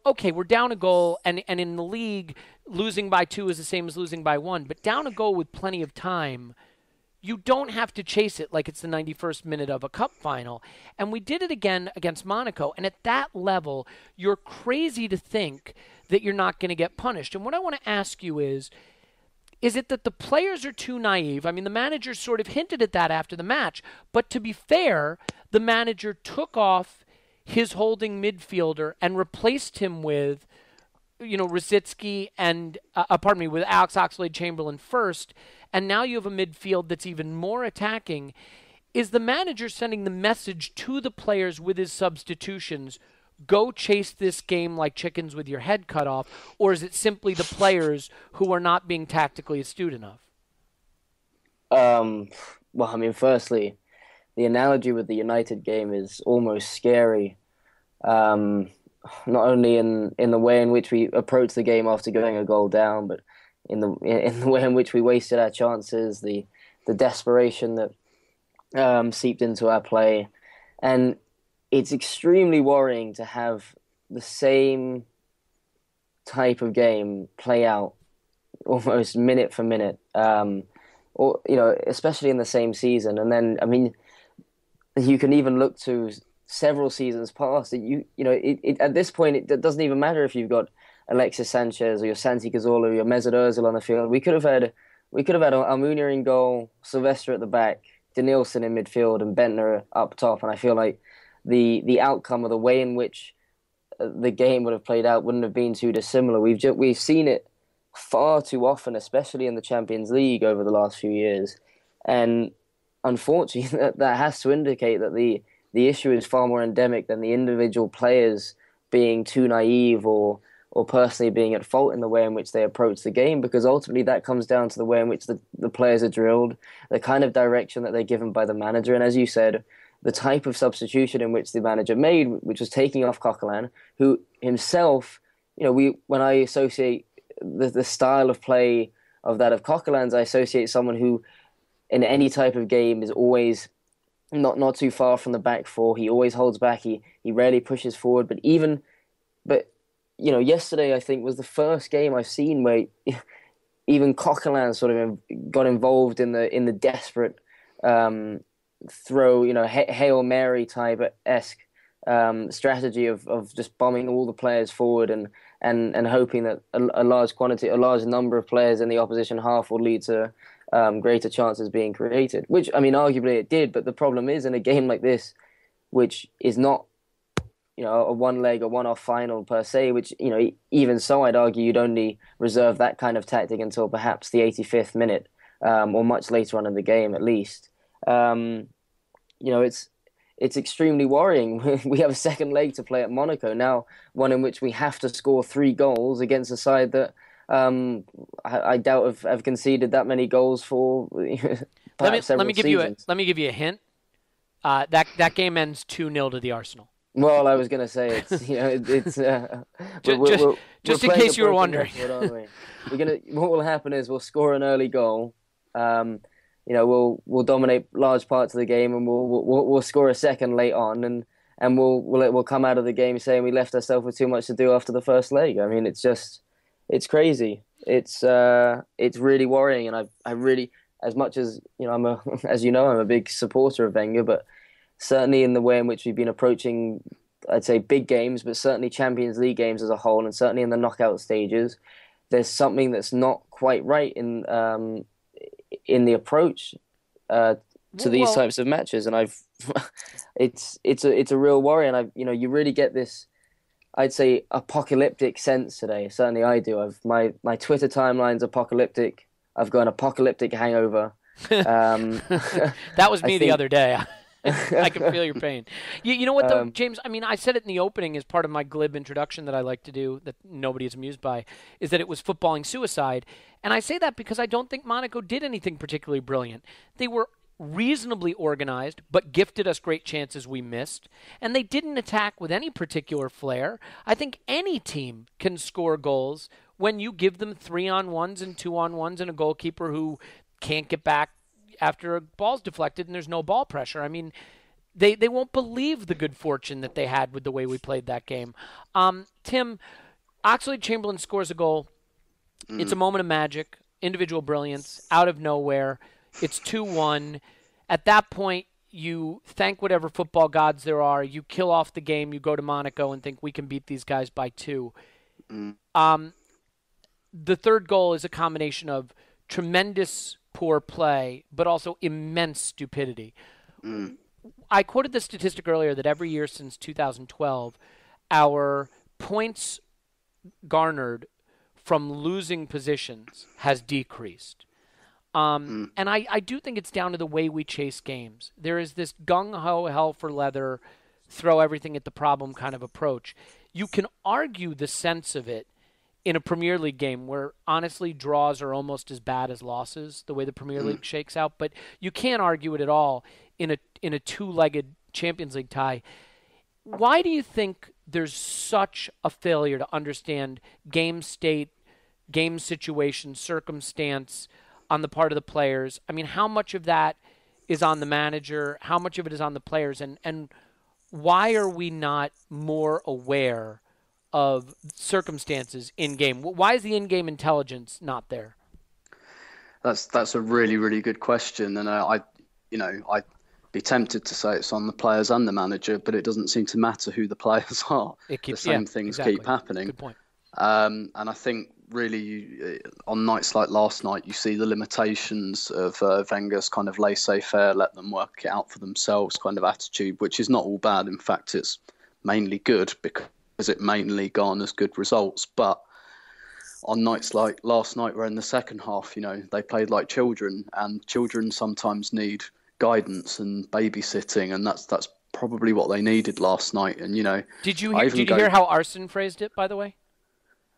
okay, we're down a goal, and in the league, losing by 2 is the same as losing by 1, but down a goal with plenty of time, you don't have to chase it like it's the 91st minute of a cup final. And we did it again against Monaco, and at that level, you're crazy to think that you're not going to get punished. And what I want to ask you is it that the players are too naive? I mean, the manager sort of hinted at that after the match, but to be fair, the manager took off his holding midfielder and replaced him with, Rosicki and, with Alex Oxlade-Chamberlain first, and now you have a midfield that's even more attacking. Is the manager sending the message to the players with his substitutions, go chase this game like chickens with your head cut off, or is it simply the players who are not being tactically astute enough? Firstly, the analogy with the United game is almost scary. Not only in the way in which we approached the game after going a goal down, but in the way in which we wasted our chances, the desperation that seeped into our play, and it's extremely worrying to have the same type of game play out almost minute for minute, especially in the same season. And then, you can even look to several seasons past. At this point, it doesn't even matter if you've got Alexis Sanchez or your Santi Cazorla or your Mesut Ozil on the field. We could have had Almunia in goal, Sylvester at the back, Denilson in midfield, and Bentner up top. And I feel like the outcome or the way in which the game would have played out wouldn't have been too dissimilar. We've seen it far too often, especially in the Champions League over the last few years, and unfortunately, that has to indicate that the issue is far more endemic than the individual players being too naive or personally being at fault in the way in which they approach the game, because ultimately that comes down to the way in which the players are drilled, the kind of direction that they're given by the manager, and as you said, the type of substitution in which the manager made, which was taking off Coquelin, who himself, when I associate the style of play of that of Coquelin's, I associate someone who, in any type of game, is always not too far from the back four. He always holds back. He rarely pushes forward. But yesterday I think was the first game I've seen where even Coquelin sort of got involved in the desperate throw, Hail Mary type esque strategy of just bombing all the players forward and hoping that a large number of players in the opposition half will lead to greater chances being created, which, arguably it did. But the problem is, in a game like this, which is not, a one-off final per se, which, even so, I'd argue you'd only reserve that kind of tactic until perhaps the 85th minute, or much later on in the game, at least. It's extremely worrying. We have a second leg to play at Monaco now, one in which we have to score 3 goals against a side that I doubt have conceded that many goals for let me give you a hint. That game ends 2-0 to the Arsenal. Well, I was going to say it's just in case you were wondering. What will happen is we'll score an early goal. We'll dominate large parts of the game, and we'll score a second late on, and we'll come out of the game saying we left ourselves with too much to do after the first leg. It's crazy. It's really worrying, and I really, as much as I'm a big supporter of Wenger, but certainly in the way in which we've been approaching, I'd say, big games, but certainly Champions League games as a whole, and certainly in the knockout stages, there's something that's not quite right in the approach to these types of matches, and it's a real worry, and you really get this, I'd say, apocalyptic sense today. Certainly I do. My Twitter timeline's apocalyptic. I've got an apocalyptic hangover. That was me the other day. I can feel your pain. You know what, though, James? I said it in the opening as part of my glib introduction that I like to do that nobody is amused by, is that it was footballing suicide. And I say that because I don't think Monaco did anything particularly brilliant. They were reasonably organized, but gifted us great chances we missed. And they didn't attack with any particular flair. I think any team can score goals when you give them 3-on-1s and 2-on-1s and a goalkeeper who can't get back after a ball's deflected and there's no ball pressure. they won't believe the good fortune that they had with the way we played that game. Tim, Oxlade-Chamberlain scores a goal. It's a moment of magic, individual brilliance, out of nowhere. It's 2-1. At that point, you thank whatever football gods there are. You kill off the game. You go to Monaco and think we can beat these guys by 2. The third goal is a combination of tremendous poor play, but also immense stupidity. I quoted the statistic earlier that every year since 2012, our points garnered from losing positions has decreased. And I do think it's down to the way we chase games. There is this gung-ho, hell for leather, throw everything at the problem kind of approach. You can argue the sense of it in a Premier League game where, honestly, draws are almost as bad as losses, the way the Premier League shakes out. But you can't argue it at all in a two-legged Champions League tie. Why do you think there's such a failure to understand game state, game situation, circumstance on the part of the players? I mean, how much of that is on the manager? How much of it is on the players? And why are we not more aware of circumstances in-game? Why is the in-game intelligence not there? That's a really, really good question. And I'd be tempted to say it's on the players and the manager, but it doesn't seem to matter who the players are. The same things keep happening. Good point. And I think really on nights like last night, you see the limitations of Wenger's kind of laissez-faire, let them work it out for themselves kind of attitude, which is not all bad. In fact, it's mainly good because it mainly garners good results. But on nights like last night, where in the second half, they played like children, and children sometimes need guidance and babysitting, and that's probably what they needed last night. And did you hear how Arsene phrased it, by the way?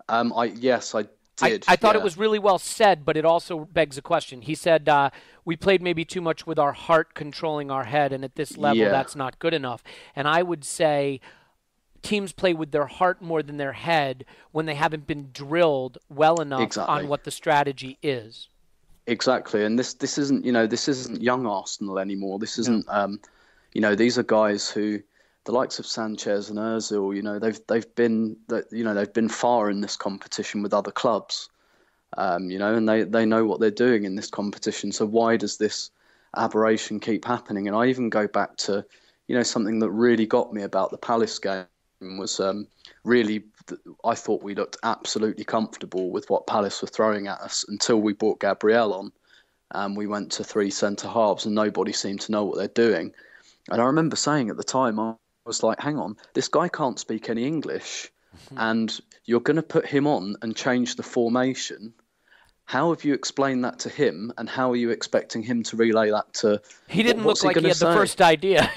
Yes, I did. I thought it was really well said, but it also begs a question. He said we played maybe too much with our heart controlling our head, and at this level, that's not good enough. And I would say teams play with their heart more than their head when they haven't been drilled well enough on what the strategy is. Exactly, and this isn't young Arsenal anymore. This isn't these are guys who, the likes of Sanchez and Özil, they've been far in this competition with other clubs, and they know what they're doing in this competition. So why does this aberration keep happening? And I even go back to something that really got me about the Palace game was I thought we looked absolutely comfortable with what Palace were throwing at us until we brought Gabriel on, and we went to 3 centre halves and nobody seemed to know what they're doing. And I remember saying at the time, I was like, hang on, this guy can't speak any English, and you're going to put him on and change the formation. How have you explained that to him, and how are you expecting him to relay that to... He didn't look like he had the first idea.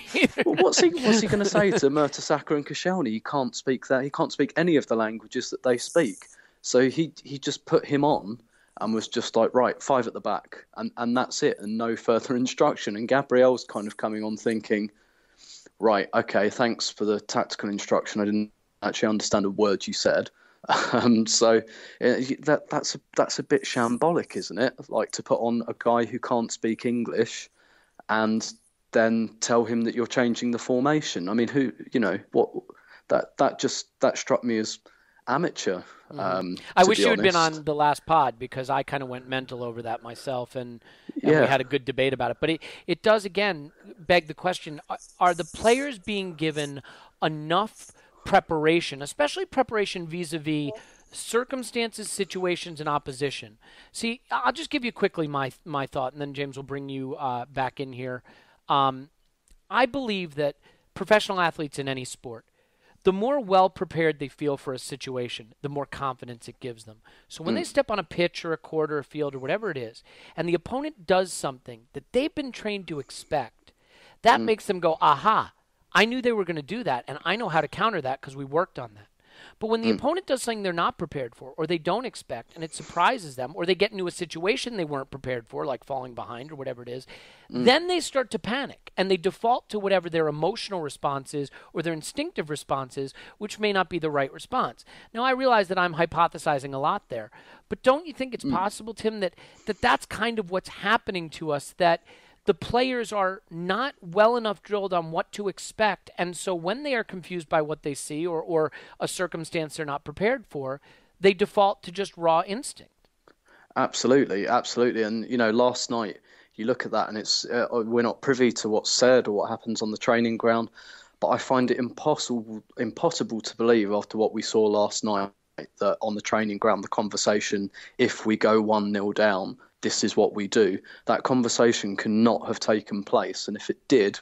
Well, what's he going to say to Mertesacker and Koscielny? He can't speak that. He can't speak any of the languages that they speak. So he just put him on and was just like, right, 5 at the back, and that's it, and no further instruction. And Gabriel's kind of coming on thinking, right, okay, thanks for the tactical instruction. I didn't actually understand a word you said. So that's a bit shambolic, isn't it? Like, to put on a guy who can't speak English and then tell him that you're changing the formation. I mean, that struck me as amateur. I wish you had been on the last pod, because I kind of went mental over that myself, and we had a good debate about it. But it does, again, beg the question, are the players being given enough preparation, especially preparation vis-a-vis circumstances, situations, and opposition? See, I'll just give you quickly my thought, and then James will bring you back in here. I believe that professional athletes in any sport, the more well-prepared they feel for a situation, the more confidence it gives them. So when they step on a pitch or a court or a field or whatever it is, and the opponent does something that they've been trained to expect, that makes them go, aha, I knew they were going to do that, and I know how to counter that because we worked on that. But when the opponent does something they're not prepared for, or they don't expect, and it surprises them, or they get into a situation they weren't prepared for, like falling behind or whatever it is, then they start to panic, and they default to whatever their emotional response is or their instinctive response is, which may not be the right response. Now, I realize that I'm hypothesizing a lot there, but don't you think it's possible, Tim, that that's kind of what's happening to us, that the players are not well enough drilled on what to expect. And so when they are confused by what they see or a circumstance they're not prepared for, they default to just raw instinct. Absolutely, absolutely. And, last night, you look at that and it's we're not privy to what's said or what happens on the training ground. But I find it impossible to believe after what we saw last night that on the training ground, the conversation, if we go 1-0 down, this is what we do. That conversation cannot have taken place. And if it did,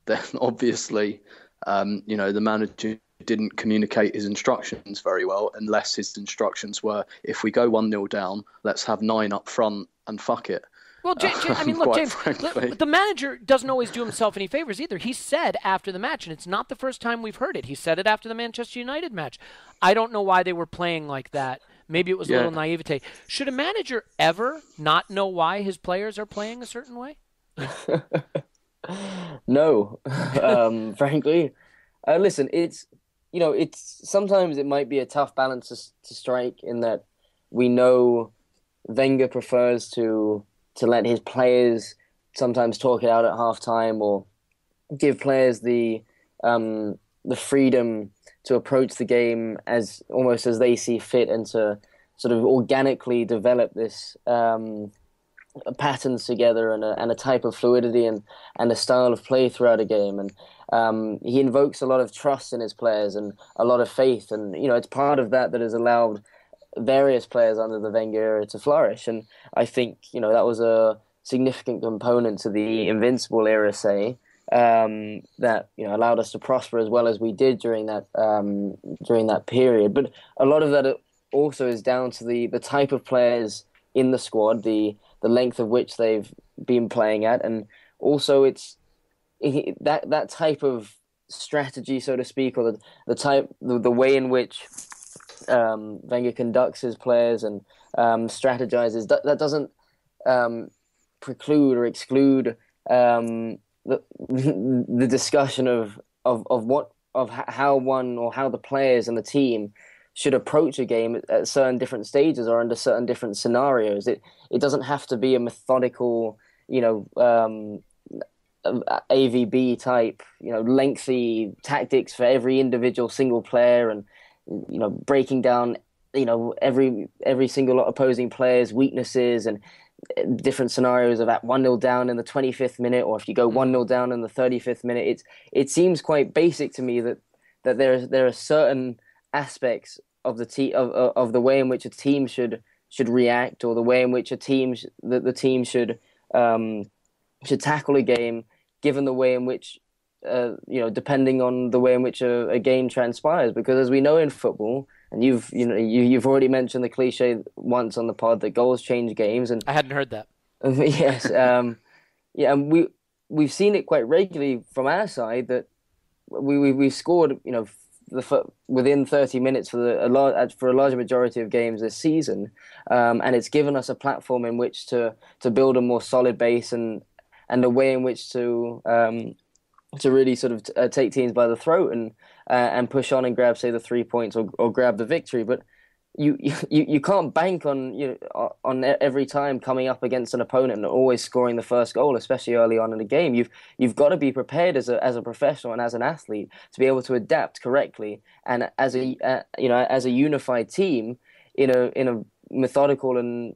then obviously, the manager didn't communicate his instructions very well, unless his instructions were, if we go 1-0 down, let's have 9 up front and fuck it. Well, James, the manager doesn't always do himself any favors either. He said after the match, and it's not the first time we've heard it, he said it after the Manchester United match. I don't know why they were playing like that. Maybe it was a little naivete. Should a manager ever not know why his players are playing a certain way? No, frankly. Listen, it's sometimes it might be a tough balance to strike in that we know Wenger prefers to let his players sometimes talk it out at halftime or give players the freedom to approach the game as almost as they see fit and to sort of organically develop this patterns together and a type of fluidity and a style of play throughout a game. And he invokes a lot of trust in his players and a lot of faith. And, it's part of that has allowed various players under the Wenger era to flourish. And I think, that was a significant component to the Invincible era, say, that, allowed us to prosper as well as we did during that period. But a lot of that also is down to the type of players in the squad, the length of which they've been playing at. And also that type of strategy, so to speak, or the way in which Wenger conducts his players and strategizes, that doesn't preclude or exclude the discussion of how one or how the players and the team should approach a game at certain different stages or under certain different scenarios. It doesn't have to be a methodical, AVB type, lengthy tactics for every individual single player and, breaking down, every single opposing player's weaknesses and different scenarios of at 1-0 down in the 25th minute, or if you go 1-0 down in the 35th minute. It seems quite basic to me that there are certain aspects of of the way in which a team should react, or the way in which the team should tackle a game, given the way in which depending on the way in which a game transpires. Because as we know in football, and you've already mentioned the cliche once on the pod that goals change games, and I hadn't heard that. Yes, and we've seen it quite regularly from our side that we've scored within 30 minutes for a larger majority of games this season, and it's given us a platform in which to build a more solid base and a way in which to really sort of take teams by the throat and push on and grab, say, the 3 points or grab the victory. But you can't bank on on every time coming up against an opponent and always scoring the first goal, especially early on in the game. You've got to be prepared as a professional and as an athlete to be able to adapt correctly and as a unified team in a methodical and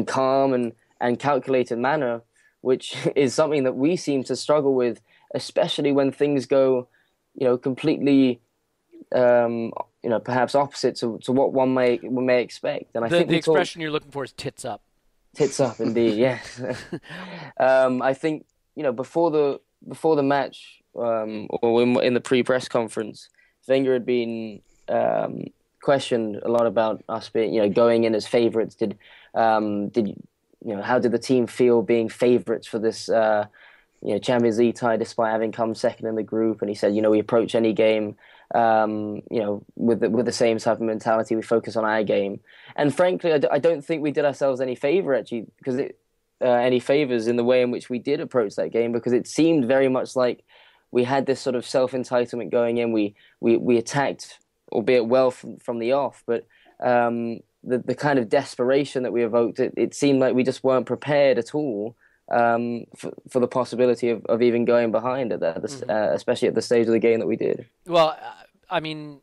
calm and calculated manner, which is something that we seem to struggle with, especially when things go, completely, perhaps opposite to what one may expect. And I think the expression you're looking for is tits up. Tits up, indeed. Yes. I think before the match, or in the pre-press conference, Wenger had been questioned a lot about us being, going in as favourites. How did the team feel being favourites for this, Champions League tie, despite having come second in the group? And he said, we approach any game, with the same type of mentality. We focus on our game. And frankly, I don't think we did ourselves any favour, actually, because any favours in the way in which we did approach that game, because it seemed very much like we had this sort of self-entitlement going in. We attacked, albeit well from the off, but the kind of desperation that we evoked, it seemed like we just weren't prepared at all for the possibility of even going behind at that, especially at the stage of the game that we did. Well, I mean,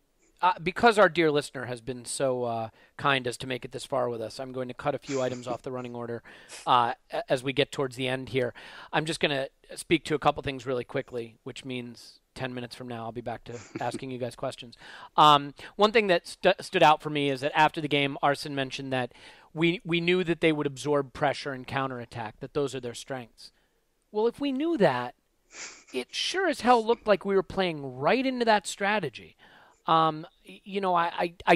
because our dear listener has been so kind as to make it this far with us, I'm going to cut a few items off the running order as we get towards the end here. I'm just going to speak to a couple things really quickly, which means 10 minutes from now I'll be back to asking you guys questions. One thing that stood out for me is that after the game, Arsene mentioned that we knew that they would absorb pressure and counterattack, that those are their strengths. Well, if we knew that, it sure as hell looked like we were playing right into that strategy. I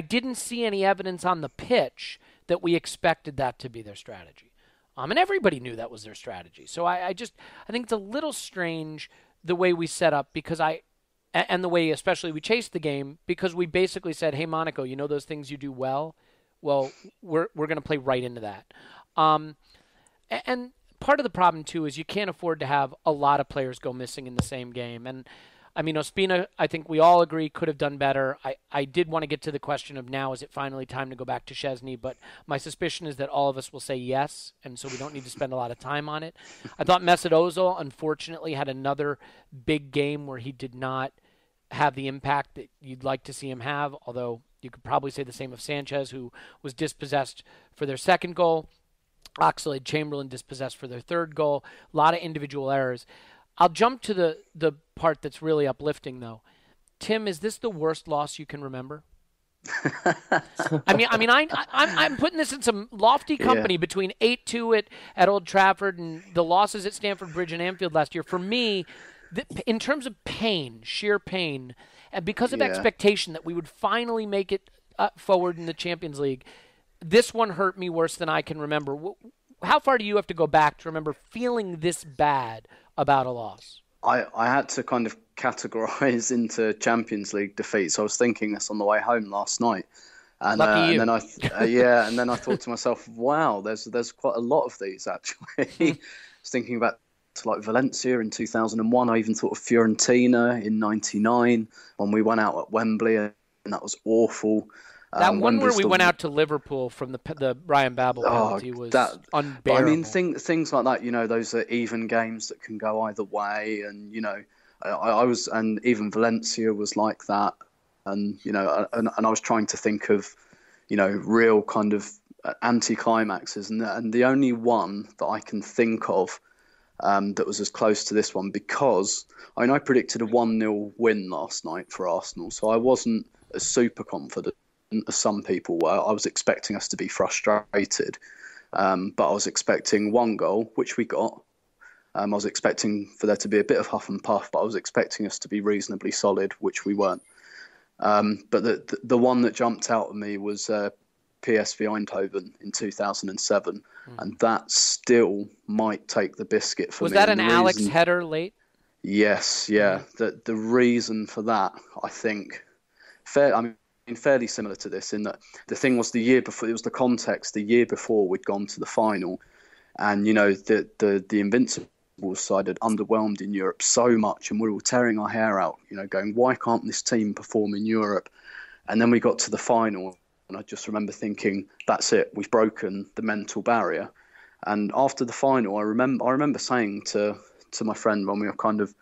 didn't see any evidence on the pitch that we expected that to be their strategy. And everybody knew that was their strategy. So I think it's a little strange the way we set up and the way especially we chased the game, because we basically said, hey, Monaco, you know those things you do well? Well, we're going to play right into that. And part of the problem, too, is you can't afford to have a lot of players go missing in the same game. And, I mean, Ospina, I think we all agree, could have done better. I did want to get to the question of now, is it finally time to go back to Szczesny? But my suspicion is that all of us will say yes, and so we don't need to spend a lot of time on it. I thought Mesut Ozil, unfortunately, had another big game where he did not have the impact that you'd like to see him have, although you could probably say the same of Sanchez, who was dispossessed for their second goal. Oxlade-Chamberlain dispossessed for their third goal. A lot of individual errors. I'll jump to the part that's really uplifting, though. Tim, is this the worst loss you can remember? I'm putting this in some lofty company between 8-2 at Old Trafford and the losses at Stamford Bridge and Anfield last year. For me, in terms of pain, sheer pain, and because of expectation that we would finally make it forward in the Champions League, this one hurt me worse than I can remember. How far do you have to go back to remember feeling this bad about a loss? I had to kind of categorize into Champions League defeats. I was thinking this on the way home last night. And, Lucky you. And then and then I thought to myself, wow, there's quite a lot of these, actually. I was thinking about like Valencia in 2001. I even thought of Fiorentina in 99 when we went out at Wembley, and that was awful. That one where we went out to Liverpool from the Ryan Babel penalty was unbearable. I mean, things like that, those are even games that can go either way. And, and even Valencia was like that. And, and I was trying to think of, real kind of anticlimaxes. And the only one that I can think of that was as close to this one, because I predicted a 1-0 win last night for Arsenal. So I wasn't as super confident as some people were. I was expecting us to be frustrated, but I was expecting one goal, which we got. I was expecting for there to be a bit of huff and puff, but I was expecting us to be reasonably solid, which we weren't. But the one that jumped out at me was PSV Eindhoven in 2007, and that still might take the biscuit for me. Was that an Alex header late? Yes, yeah. The reason for that, I think, fairly similar to this, in that the thing was the year before, it was the context, the year before we'd gone to the final, and the Invincibles side had underwhelmed in Europe so much, and we were all tearing our hair out, going, why can't this team perform in Europe? And then we got to the final, and I just remember thinking, that's it, we've broken the mental barrier. And after the final, I remember saying to my friend when we were kind of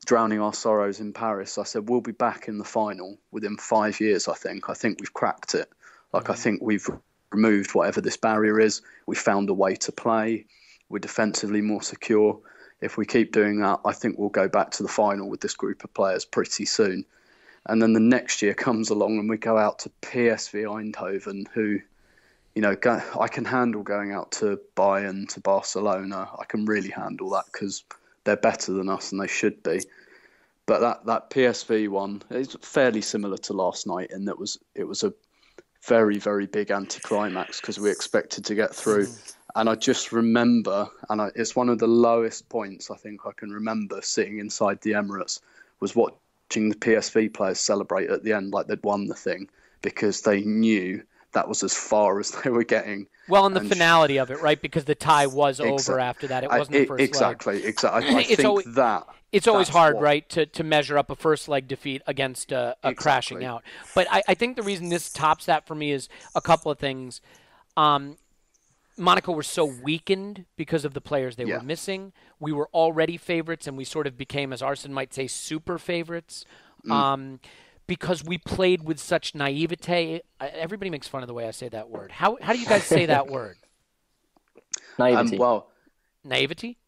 drowning our sorrows in Paris, I said, we'll be back in the final within 5 years, I think. I think we've cracked it. I think we've removed whatever this barrier is. We found a way to play. We're defensively more secure. If we keep doing that, I think we'll go back to the final with this group of players pretty soon. And then the next year comes along and we go out to PSV Eindhoven, who, I can handle going out to Bayern, to Barcelona. I can really handle that because they're better than us and they should be. But that PSV one is fairly similar to last night in that it was a very, very big anticlimax because we expected to get through. And I just remember, it's one of the lowest points I think I can remember sitting inside the Emirates, was watching the PSV players celebrate at the end like they'd won the thing, because they knew that was as far as they were getting. Well, and the finality of it, right? Because the tie was over after that. It wasn't the first leg. Exactly. I think that... It's always hard, right, to measure up a first leg defeat against a crashing out. But I think the reason this tops that for me is a couple of things. Monaco were so weakened because of the players they were missing. We were already favorites, and we sort of became, as Arsene might say, super favorites. Because we played with such naivete. Everybody makes fun of the way I say that word. How do you guys say that word? Naivety. Naivety?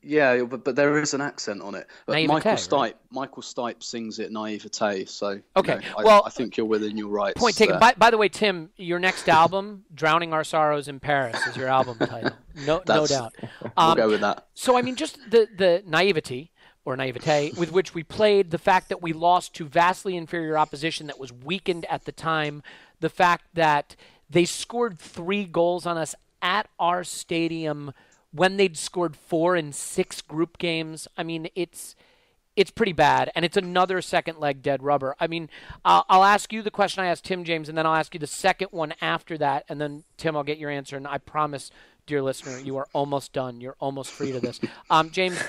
Yeah, but there is an accent on it. But Naivete, Michael Stipe sings it naivete, so okay. I think you're within your rights. Point taken. By the way, Tim, your next album, "Drowning Our Sorrows in Paris," is your album title. No doubt. We'll go with that. So I mean, just the naivety or naivete with which we played, the fact that we lost to vastly inferior opposition that was weakened at the time, the fact that they scored 3 goals on us at our stadium when they'd scored 4 in 6 group games. I mean, it's pretty bad, and it's another second leg dead rubber. I mean, I'll ask you the question I asked Tim, James, and then I'll ask you the second one after that, and then, Tim, I'll get your answer, and I promise, dear listener, you are almost done. You're almost free to this. James,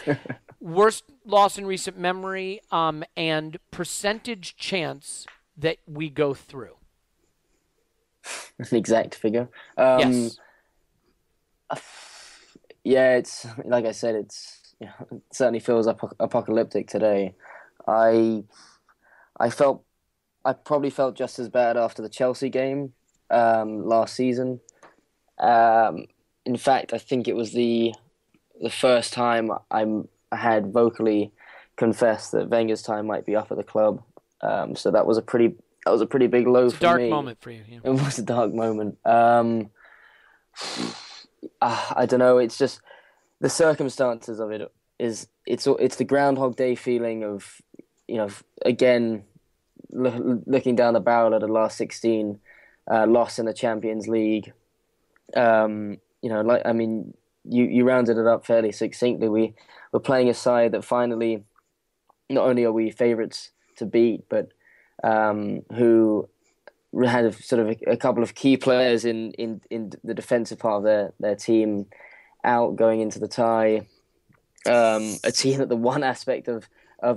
worst loss in recent memory and percentage chance that we go through. An exact figure. Yes. Yeah, it's like I said. It certainly feels apocalyptic today. I probably felt just as bad after the Chelsea game last season. In fact, I think it was the first time I had vocally confessed that Wenger's time might be up at the club. So that was a pretty big low for me. Dark moment for you. Yeah. It was a dark moment. I don't know. It's just the circumstances of it. It's the Groundhog Day feeling of, again, looking down the barrel at a last 16 loss in the Champions League. You rounded it up fairly succinctly. We're playing a side that finally, not only are we favourites to beat, but who had a couple of key players in the defensive part of their team out going into the tie. A team that the one aspect of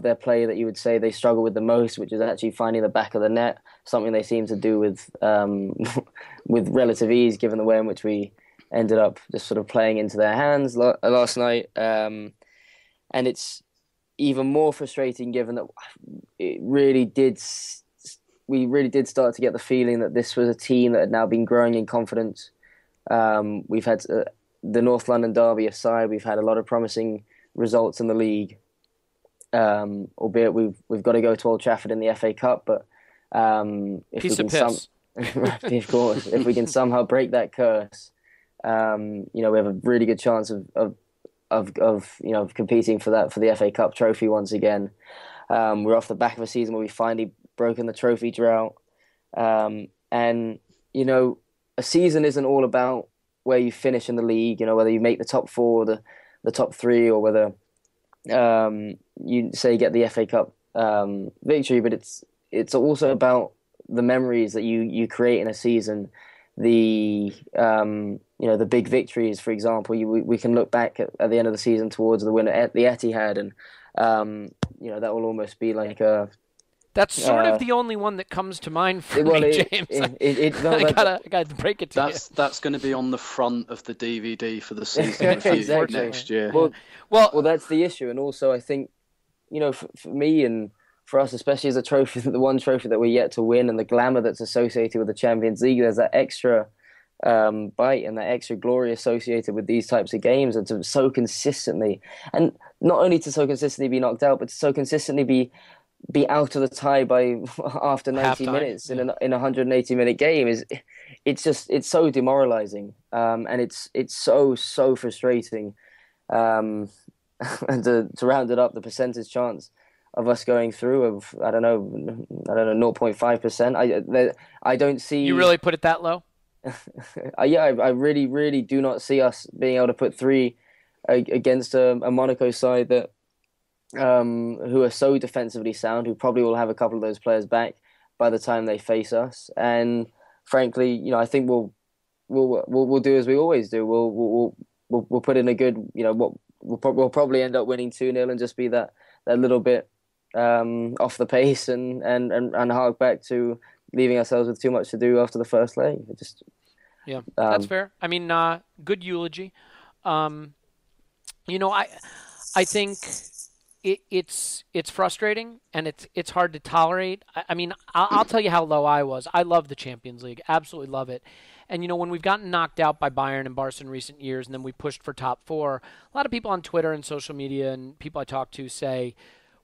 their play that you would say they struggle with the most, which is actually finding the back of the net, something they seem to do with relative ease, given the way in which we ended up just sort of playing into their hands last night. And it's even more frustrating given that we really did start to get the feeling that this was a team that had now been growing in confidence. We've had the North London derby aside, we've had a lot of promising results in the league. Albeit we've got to go to Old Trafford in the FA Cup, but if we can somehow break that curse, we have a really good chance of competing for the FA Cup trophy once again. We're off the back of a season where we finally broken the trophy drought, and a season isn't all about where you finish in the league. Whether you make the top 4, or the top 3, or whether you say get the FA Cup victory, but it's also about the memories that you create in a season. The big victories, for example, we can look back at the end of the season towards the win at the Etihad, and that will almost be like a. That's sort of the only one that comes to mind for me, James. I gotta break it to you. That's going to be on the front of the DVD for the season review next year. Well, that's the issue, and also I think, for me and for us, especially as a trophy, the one trophy that we're yet to win, and the glamour that's associated with the Champions League, there's that extra bite and that extra glory associated with these types of games, and to so consistently, and not only to so consistently be knocked out, but to so consistently be out of the tie by after 90 minutes in a 180-minute game it's so demoralizing, and it's so frustrating, and to round it up, the percentage chance of us going through of I don't know 0.5%. I don't see. You really put it that low? I really do not see us being able to put 3 against a Monaco side that who are so defensively sound, who probably will have a couple of those players back by the time they face us. And frankly, I think we'll do as we always do. We'll put in a good, we'll probably end up winning 2-0 and just be that little bit off the pace and hark back to leaving ourselves with too much to do after the first leg. Yeah, that's fair. I mean, good eulogy. I think it's frustrating and it's hard to tolerate. I mean, I'll tell you how low I was. I love the Champions League, absolutely love it. And when we've gotten knocked out by Bayern and Barca in recent years, and then we pushed for top 4, a lot of people on Twitter and social media and people I talk to say,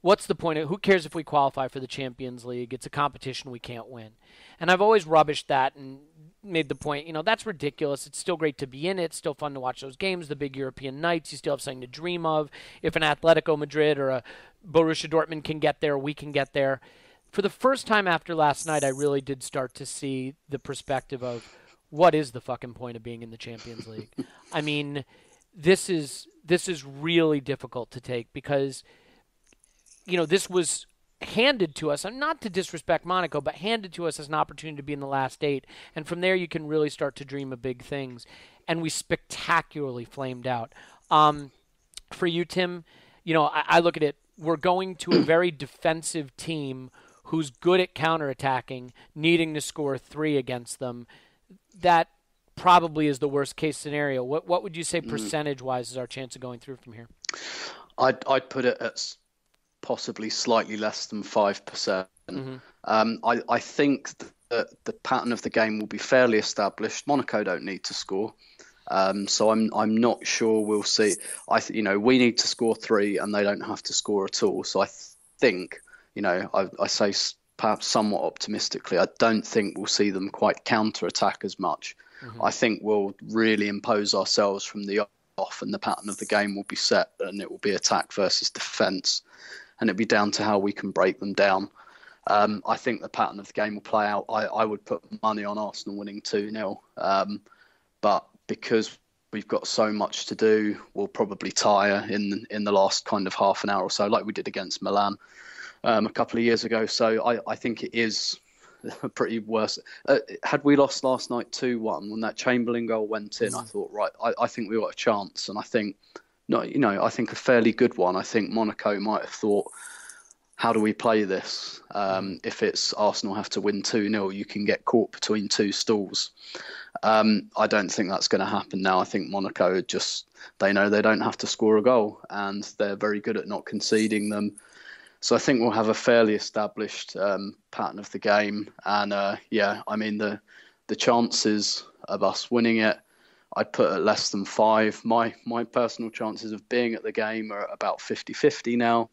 "What's the point of? Who cares if we qualify for the Champions League? It's a competition we can't win." And I've always rubbished that and made the point, that's ridiculous. It's still great to be in it. It's still fun to watch those games, the big European nights. You still have something to dream of. If an Atletico Madrid or a Borussia Dortmund can get there, we can get there. For the first time after last night, I really did start to see the perspective of what is the fucking point of being in the Champions League? I mean, this is really difficult to take because, this was handed to us, and not to disrespect Monaco, but handed to us as an opportunity to be in the last 8. And from there, you can really start to dream of big things. And we spectacularly flamed out. For you, Tim, I look at it. We're going to a very defensive team who's good at counterattacking, needing to score 3 against them. That probably is the worst case scenario. What would you say percentage-wise is our chance of going through from here? I'd put it at possibly slightly less than 5%. I think that the pattern of the game will be fairly established. Monaco don't need to score, so I'm not sure we'll see. We need to score 3, and they don't have to score at all. So I think, I say perhaps somewhat optimistically, I don't think we'll see them quite counter-attack as much. I think we'll really impose ourselves from the off, and the pattern of the game will be set, and it will be attack versus defence. And it'll be down to how we can break them down. I think the pattern of the game will play out. I would put money on Arsenal winning 2-0. But because we've got so much to do, we'll probably tire in the last kind of half an hour or so, like we did against Milan a couple of years ago. So I think it is pretty worse. Had we lost last night 2-1, when that Chamberlain goal went in, I thought, right, I think we got a chance. And I think... No, I think a fairly good one. I think Monaco might have thought, how do we play this? If it's Arsenal have to win 2-0, you can get caught between 2 stools. I don't think that's going to happen now. I think Monaco they know they don't have to score a goal, and they're very good at not conceding them. So I think we'll have a fairly established pattern of the game. And the chances of us winning it, I'd put at less than 5. My personal chances of being at the game are about 50-50 now.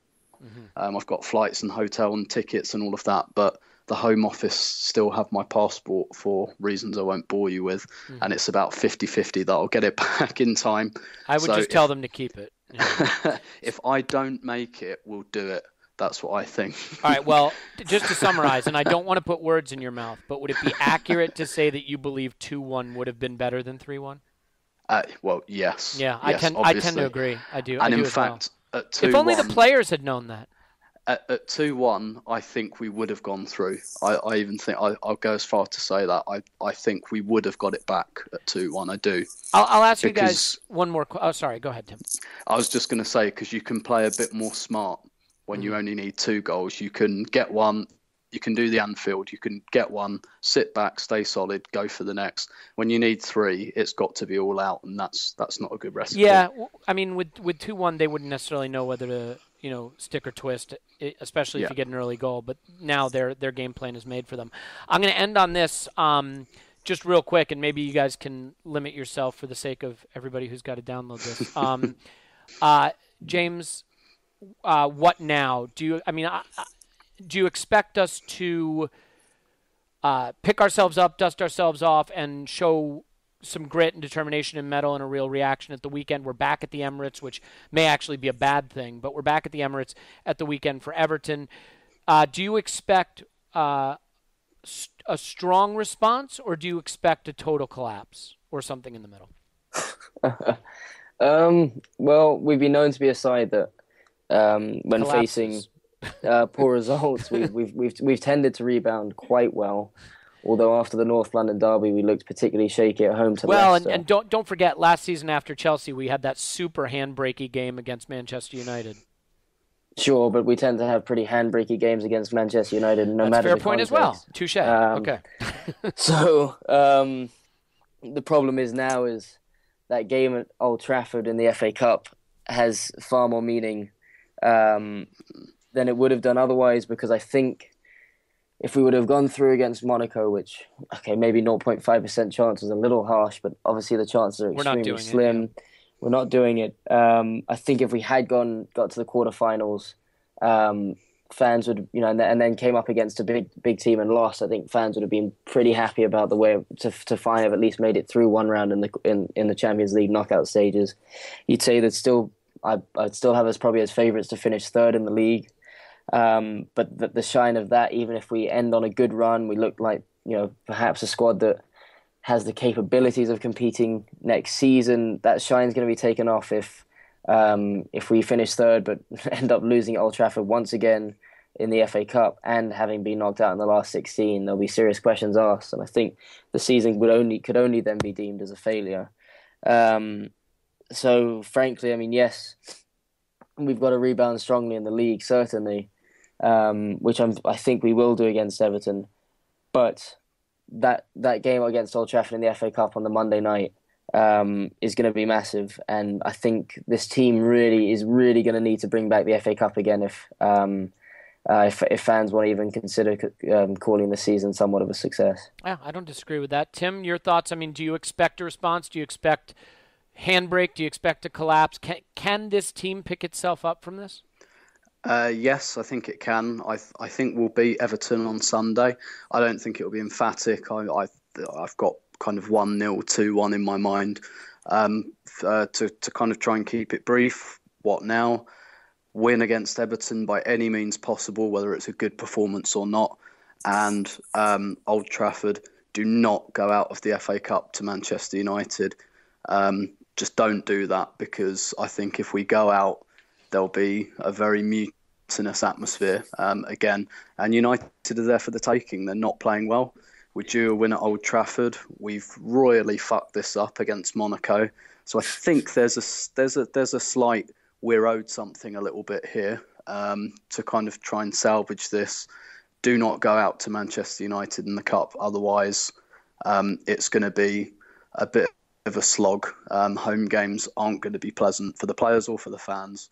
I've got flights and hotel and tickets and all of that, but the Home Office still have my passport for reasons I won't bore you with, and it's about 50-50 that I'll get it back in time. I would just tell them to keep it. If I don't make it, we'll do it. That's what I think. All right, well, just to summarize, and I don't want to put words in your mouth, but would it be accurate to say that you believe 2-1 would have been better than 3-1? Well, yes. Yeah, yes, I tend to agree. I do. And I do in fact, well. at 2-1... If only the players had known that. At 2-1, I think we would have gone through. I even think... I'll go as far to say that. I think we would have got it back at 2-1. I do. I'll ask you guys one more... Oh, sorry. Go ahead, Tim. I was just going to say, because you can play a bit more smart when you only need 2 goals. You can get one... You can do the Anfield. You can get one, sit back, stay solid, go for the next. When you need 3, it's got to be all out, and that's not a good recipe. Yeah, I mean, with 2-1, they wouldn't necessarily know whether to stick or twist, especially if you get an early goal. But now their game plan is made for them. I'm going to end on this just real quick, and maybe you guys can limit yourself for the sake of everybody who's got to download this. James, what now? Do you expect us to pick ourselves up, dust ourselves off, and show some grit and determination and mettle and a real reaction at the weekend? We're back at the Emirates, which may actually be a bad thing, but we're back at the Emirates at the weekend for Everton. Do you expect a strong response, or do you expect a total collapse or something in the middle? Well, we've been known to be a side that when Collapses. Facing poor results, we've tended to rebound quite well. Although after the North London derby, we looked particularly shaky at home to Leicester. And don't forget, last season after Chelsea, we had that super handbrakey game against Manchester United. Sure, but we tend to have pretty handbrakey games against Manchester United, no That's matter a fair the point context. as well. Touche. Okay. So, the problem is now is that game at Old Trafford in the FA Cup has far more meaning than it would have done otherwise, because I think if we would have gone through against Monaco, which, okay, maybe 0.5% chance is a little harsh, but obviously the chances are extremely slim. We're not doing it. I think if we had got to the quarterfinals, fans would, and then came up against a big team and lost, I think fans would have been pretty happy about the way to finally have at least made it through one round in the Champions League knockout stages. You'd say that I'd still have us probably as favourites to finish third in the league. But the shine of that, even if we end on a good run, we look like, perhaps a squad that has the capabilities of competing next season, that shine's going to be taken off if we finish third but end up losing at Old Trafford once again in the FA Cup and having been knocked out in the last 16. There'll be serious questions asked, and I think the season could only then be deemed as a failure. So frankly, I mean, yes, we've got to rebound strongly in the league, certainly, which I think we will do against Everton. But that game against Old Trafford in the FA Cup on the Monday night is going to be massive, and I think this team is really going to need to bring back the FA Cup again if fans want to even consider calling the season somewhat of a success. Yeah, I don't disagree with that. Tim, your thoughts? I mean, do you expect a response? Do you expect handbrake? Do you expect a collapse? Can this team pick itself up from this? Yes, I think it can. I think we'll beat Everton on Sunday. I don't think it'll be emphatic. I've got kind of 1-0, 2-1 in my mind. To kind of try and keep it brief, what now? Win against Everton by any means possible, whether it's a good performance or not. And Old Trafford, do not go out of the FA Cup to Manchester United. Just don't do that, because I think if we go out, there'll be a very mutinous atmosphere again. And United are there for the taking. They're not playing well. We're due a win at Old Trafford. We've royally fucked this up against Monaco. So I think there's a slight we're owed something a little bit here to kind of try and salvage this. Do not go out to Manchester United in the Cup. Otherwise, it's going to be a bit of a slog. Home games aren't going to be pleasant for the players or for the fans.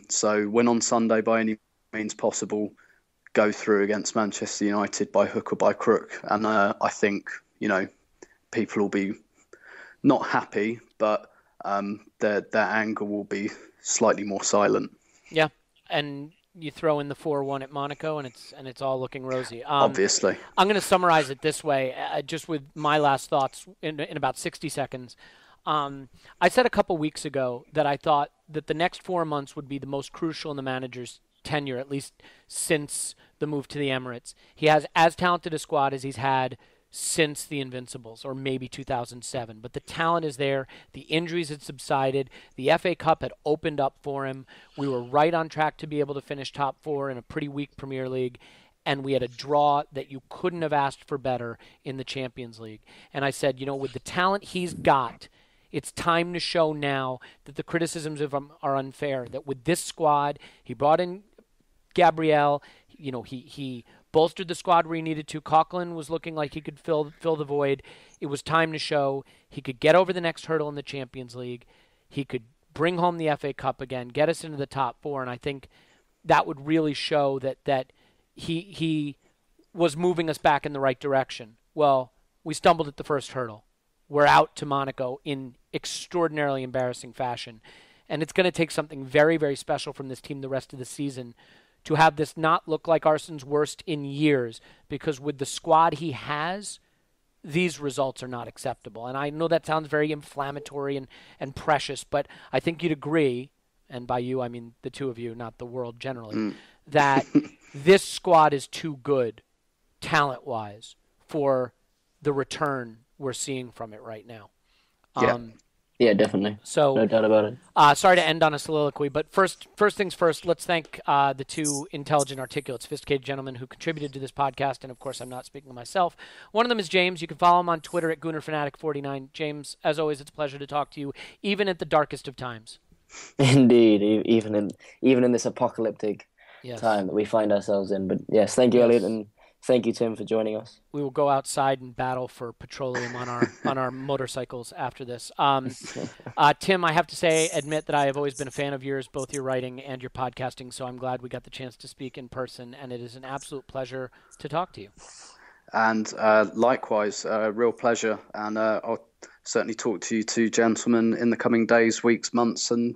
So win on Sunday by any means possible. Go through against Manchester United by hook or by crook. And I think, people will be not happy, but their anger will be slightly more silent. Yeah, and you throw in the 4-1 at Monaco, and it's all looking rosy. Obviously. I'm going to summarize it this way, just with my last thoughts in about 60 seconds. I said a couple weeks ago that I thought that the next 4 months would be the most crucial in the manager's tenure, at least since the move to the Emirates. He has as talented a squad as he's had since the Invincibles, or maybe 2007. But the talent is there. The injuries had subsided. The FA Cup had opened up for him. We were right on track to be able to finish top 4 in a pretty weak Premier League. And we had a draw that you couldn't have asked for better in the Champions League. And I said, with the talent he's got, it's time to show now that the criticisms of him are unfair. That with this squad, he brought in Gabriel, he bolstered the squad where he needed to. Coughlin was looking like he could fill the void. It was time to show he could get over the next hurdle in the Champions League. He could bring home the FA Cup again, get us into the top 4, and I think that would really show that he was moving us back in the right direction. Well, we stumbled at the first hurdle. We're out to Monaco in extraordinarily embarrassing fashion. And it's going to take something very, very special from this team the rest of the season to have this not look like Arsenal's worst in years, because with the squad he has, these results are not acceptable. And I know that sounds very inflammatory and precious, but I think you'd agree, and by you I mean the two of you, not the world generally, that this squad is too good, talent-wise, for the return we're seeing from it right now. Yeah, definitely. So, no doubt about it. Sorry to end on a soliloquy, but first things first, let's thank the two intelligent, articulate, sophisticated gentlemen who contributed to this podcast, and of course I'm not speaking of myself. One of them is James. You can follow him on Twitter at GoonerFanatic49. James, as always, it's a pleasure to talk to you, even at the darkest of times. Indeed, even in this apocalyptic time that we find ourselves in. But yes, thank you, Elliot, and Thank you, Tim, for joining us. We will go outside and battle for petroleum on our motorcycles after this. Tim, I have to admit that I have always been a fan of yours, both your writing and your podcasting. So I'm glad we got the chance to speak in person, and it is an absolute pleasure to talk to you. And likewise, real pleasure. And I'll certainly talk to you two gentlemen in the coming days, weeks, months, and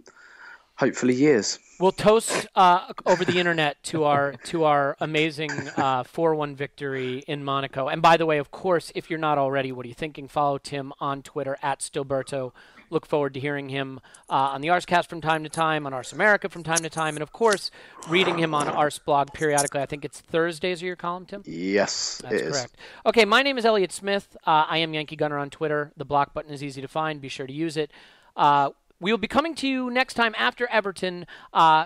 hopefully years. We'll toast over the internet to our amazing 4-1 victory in Monaco. And by the way, of course, if you're not already, what are you thinking? Follow Tim on Twitter @Stilberto. Look forward to hearing him on the Arscast from time to time, on Ars America from time to time, and of course, reading him on Ars blog periodically. I think it's Thursdays are your column, Tim? Yes, that's correct. Okay, my name is Elliot Smith. I am Yankee Gunner on Twitter. The block button is easy to find. Be sure to use it. We will be coming to you next time after Everton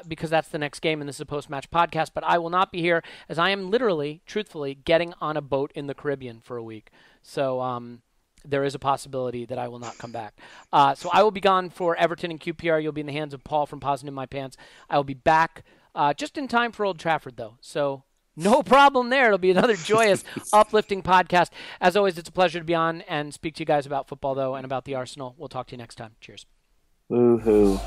because that's the next game and this is a post-match podcast, but I will not be here as I am literally, truthfully, getting on a boat in the Caribbean for a week. So there is a possibility that I will not come back. So I will be gone for Everton and QPR. You'll be in the hands of Paul from Pausing in My Pants. I will be back just in time for Old Trafford, though. So no problem there. It'll be another joyous, uplifting podcast. As always, it's a pleasure to be on and speak to you guys about football, though, and about the Arsenal. We'll talk to you next time. Cheers. Woohoo.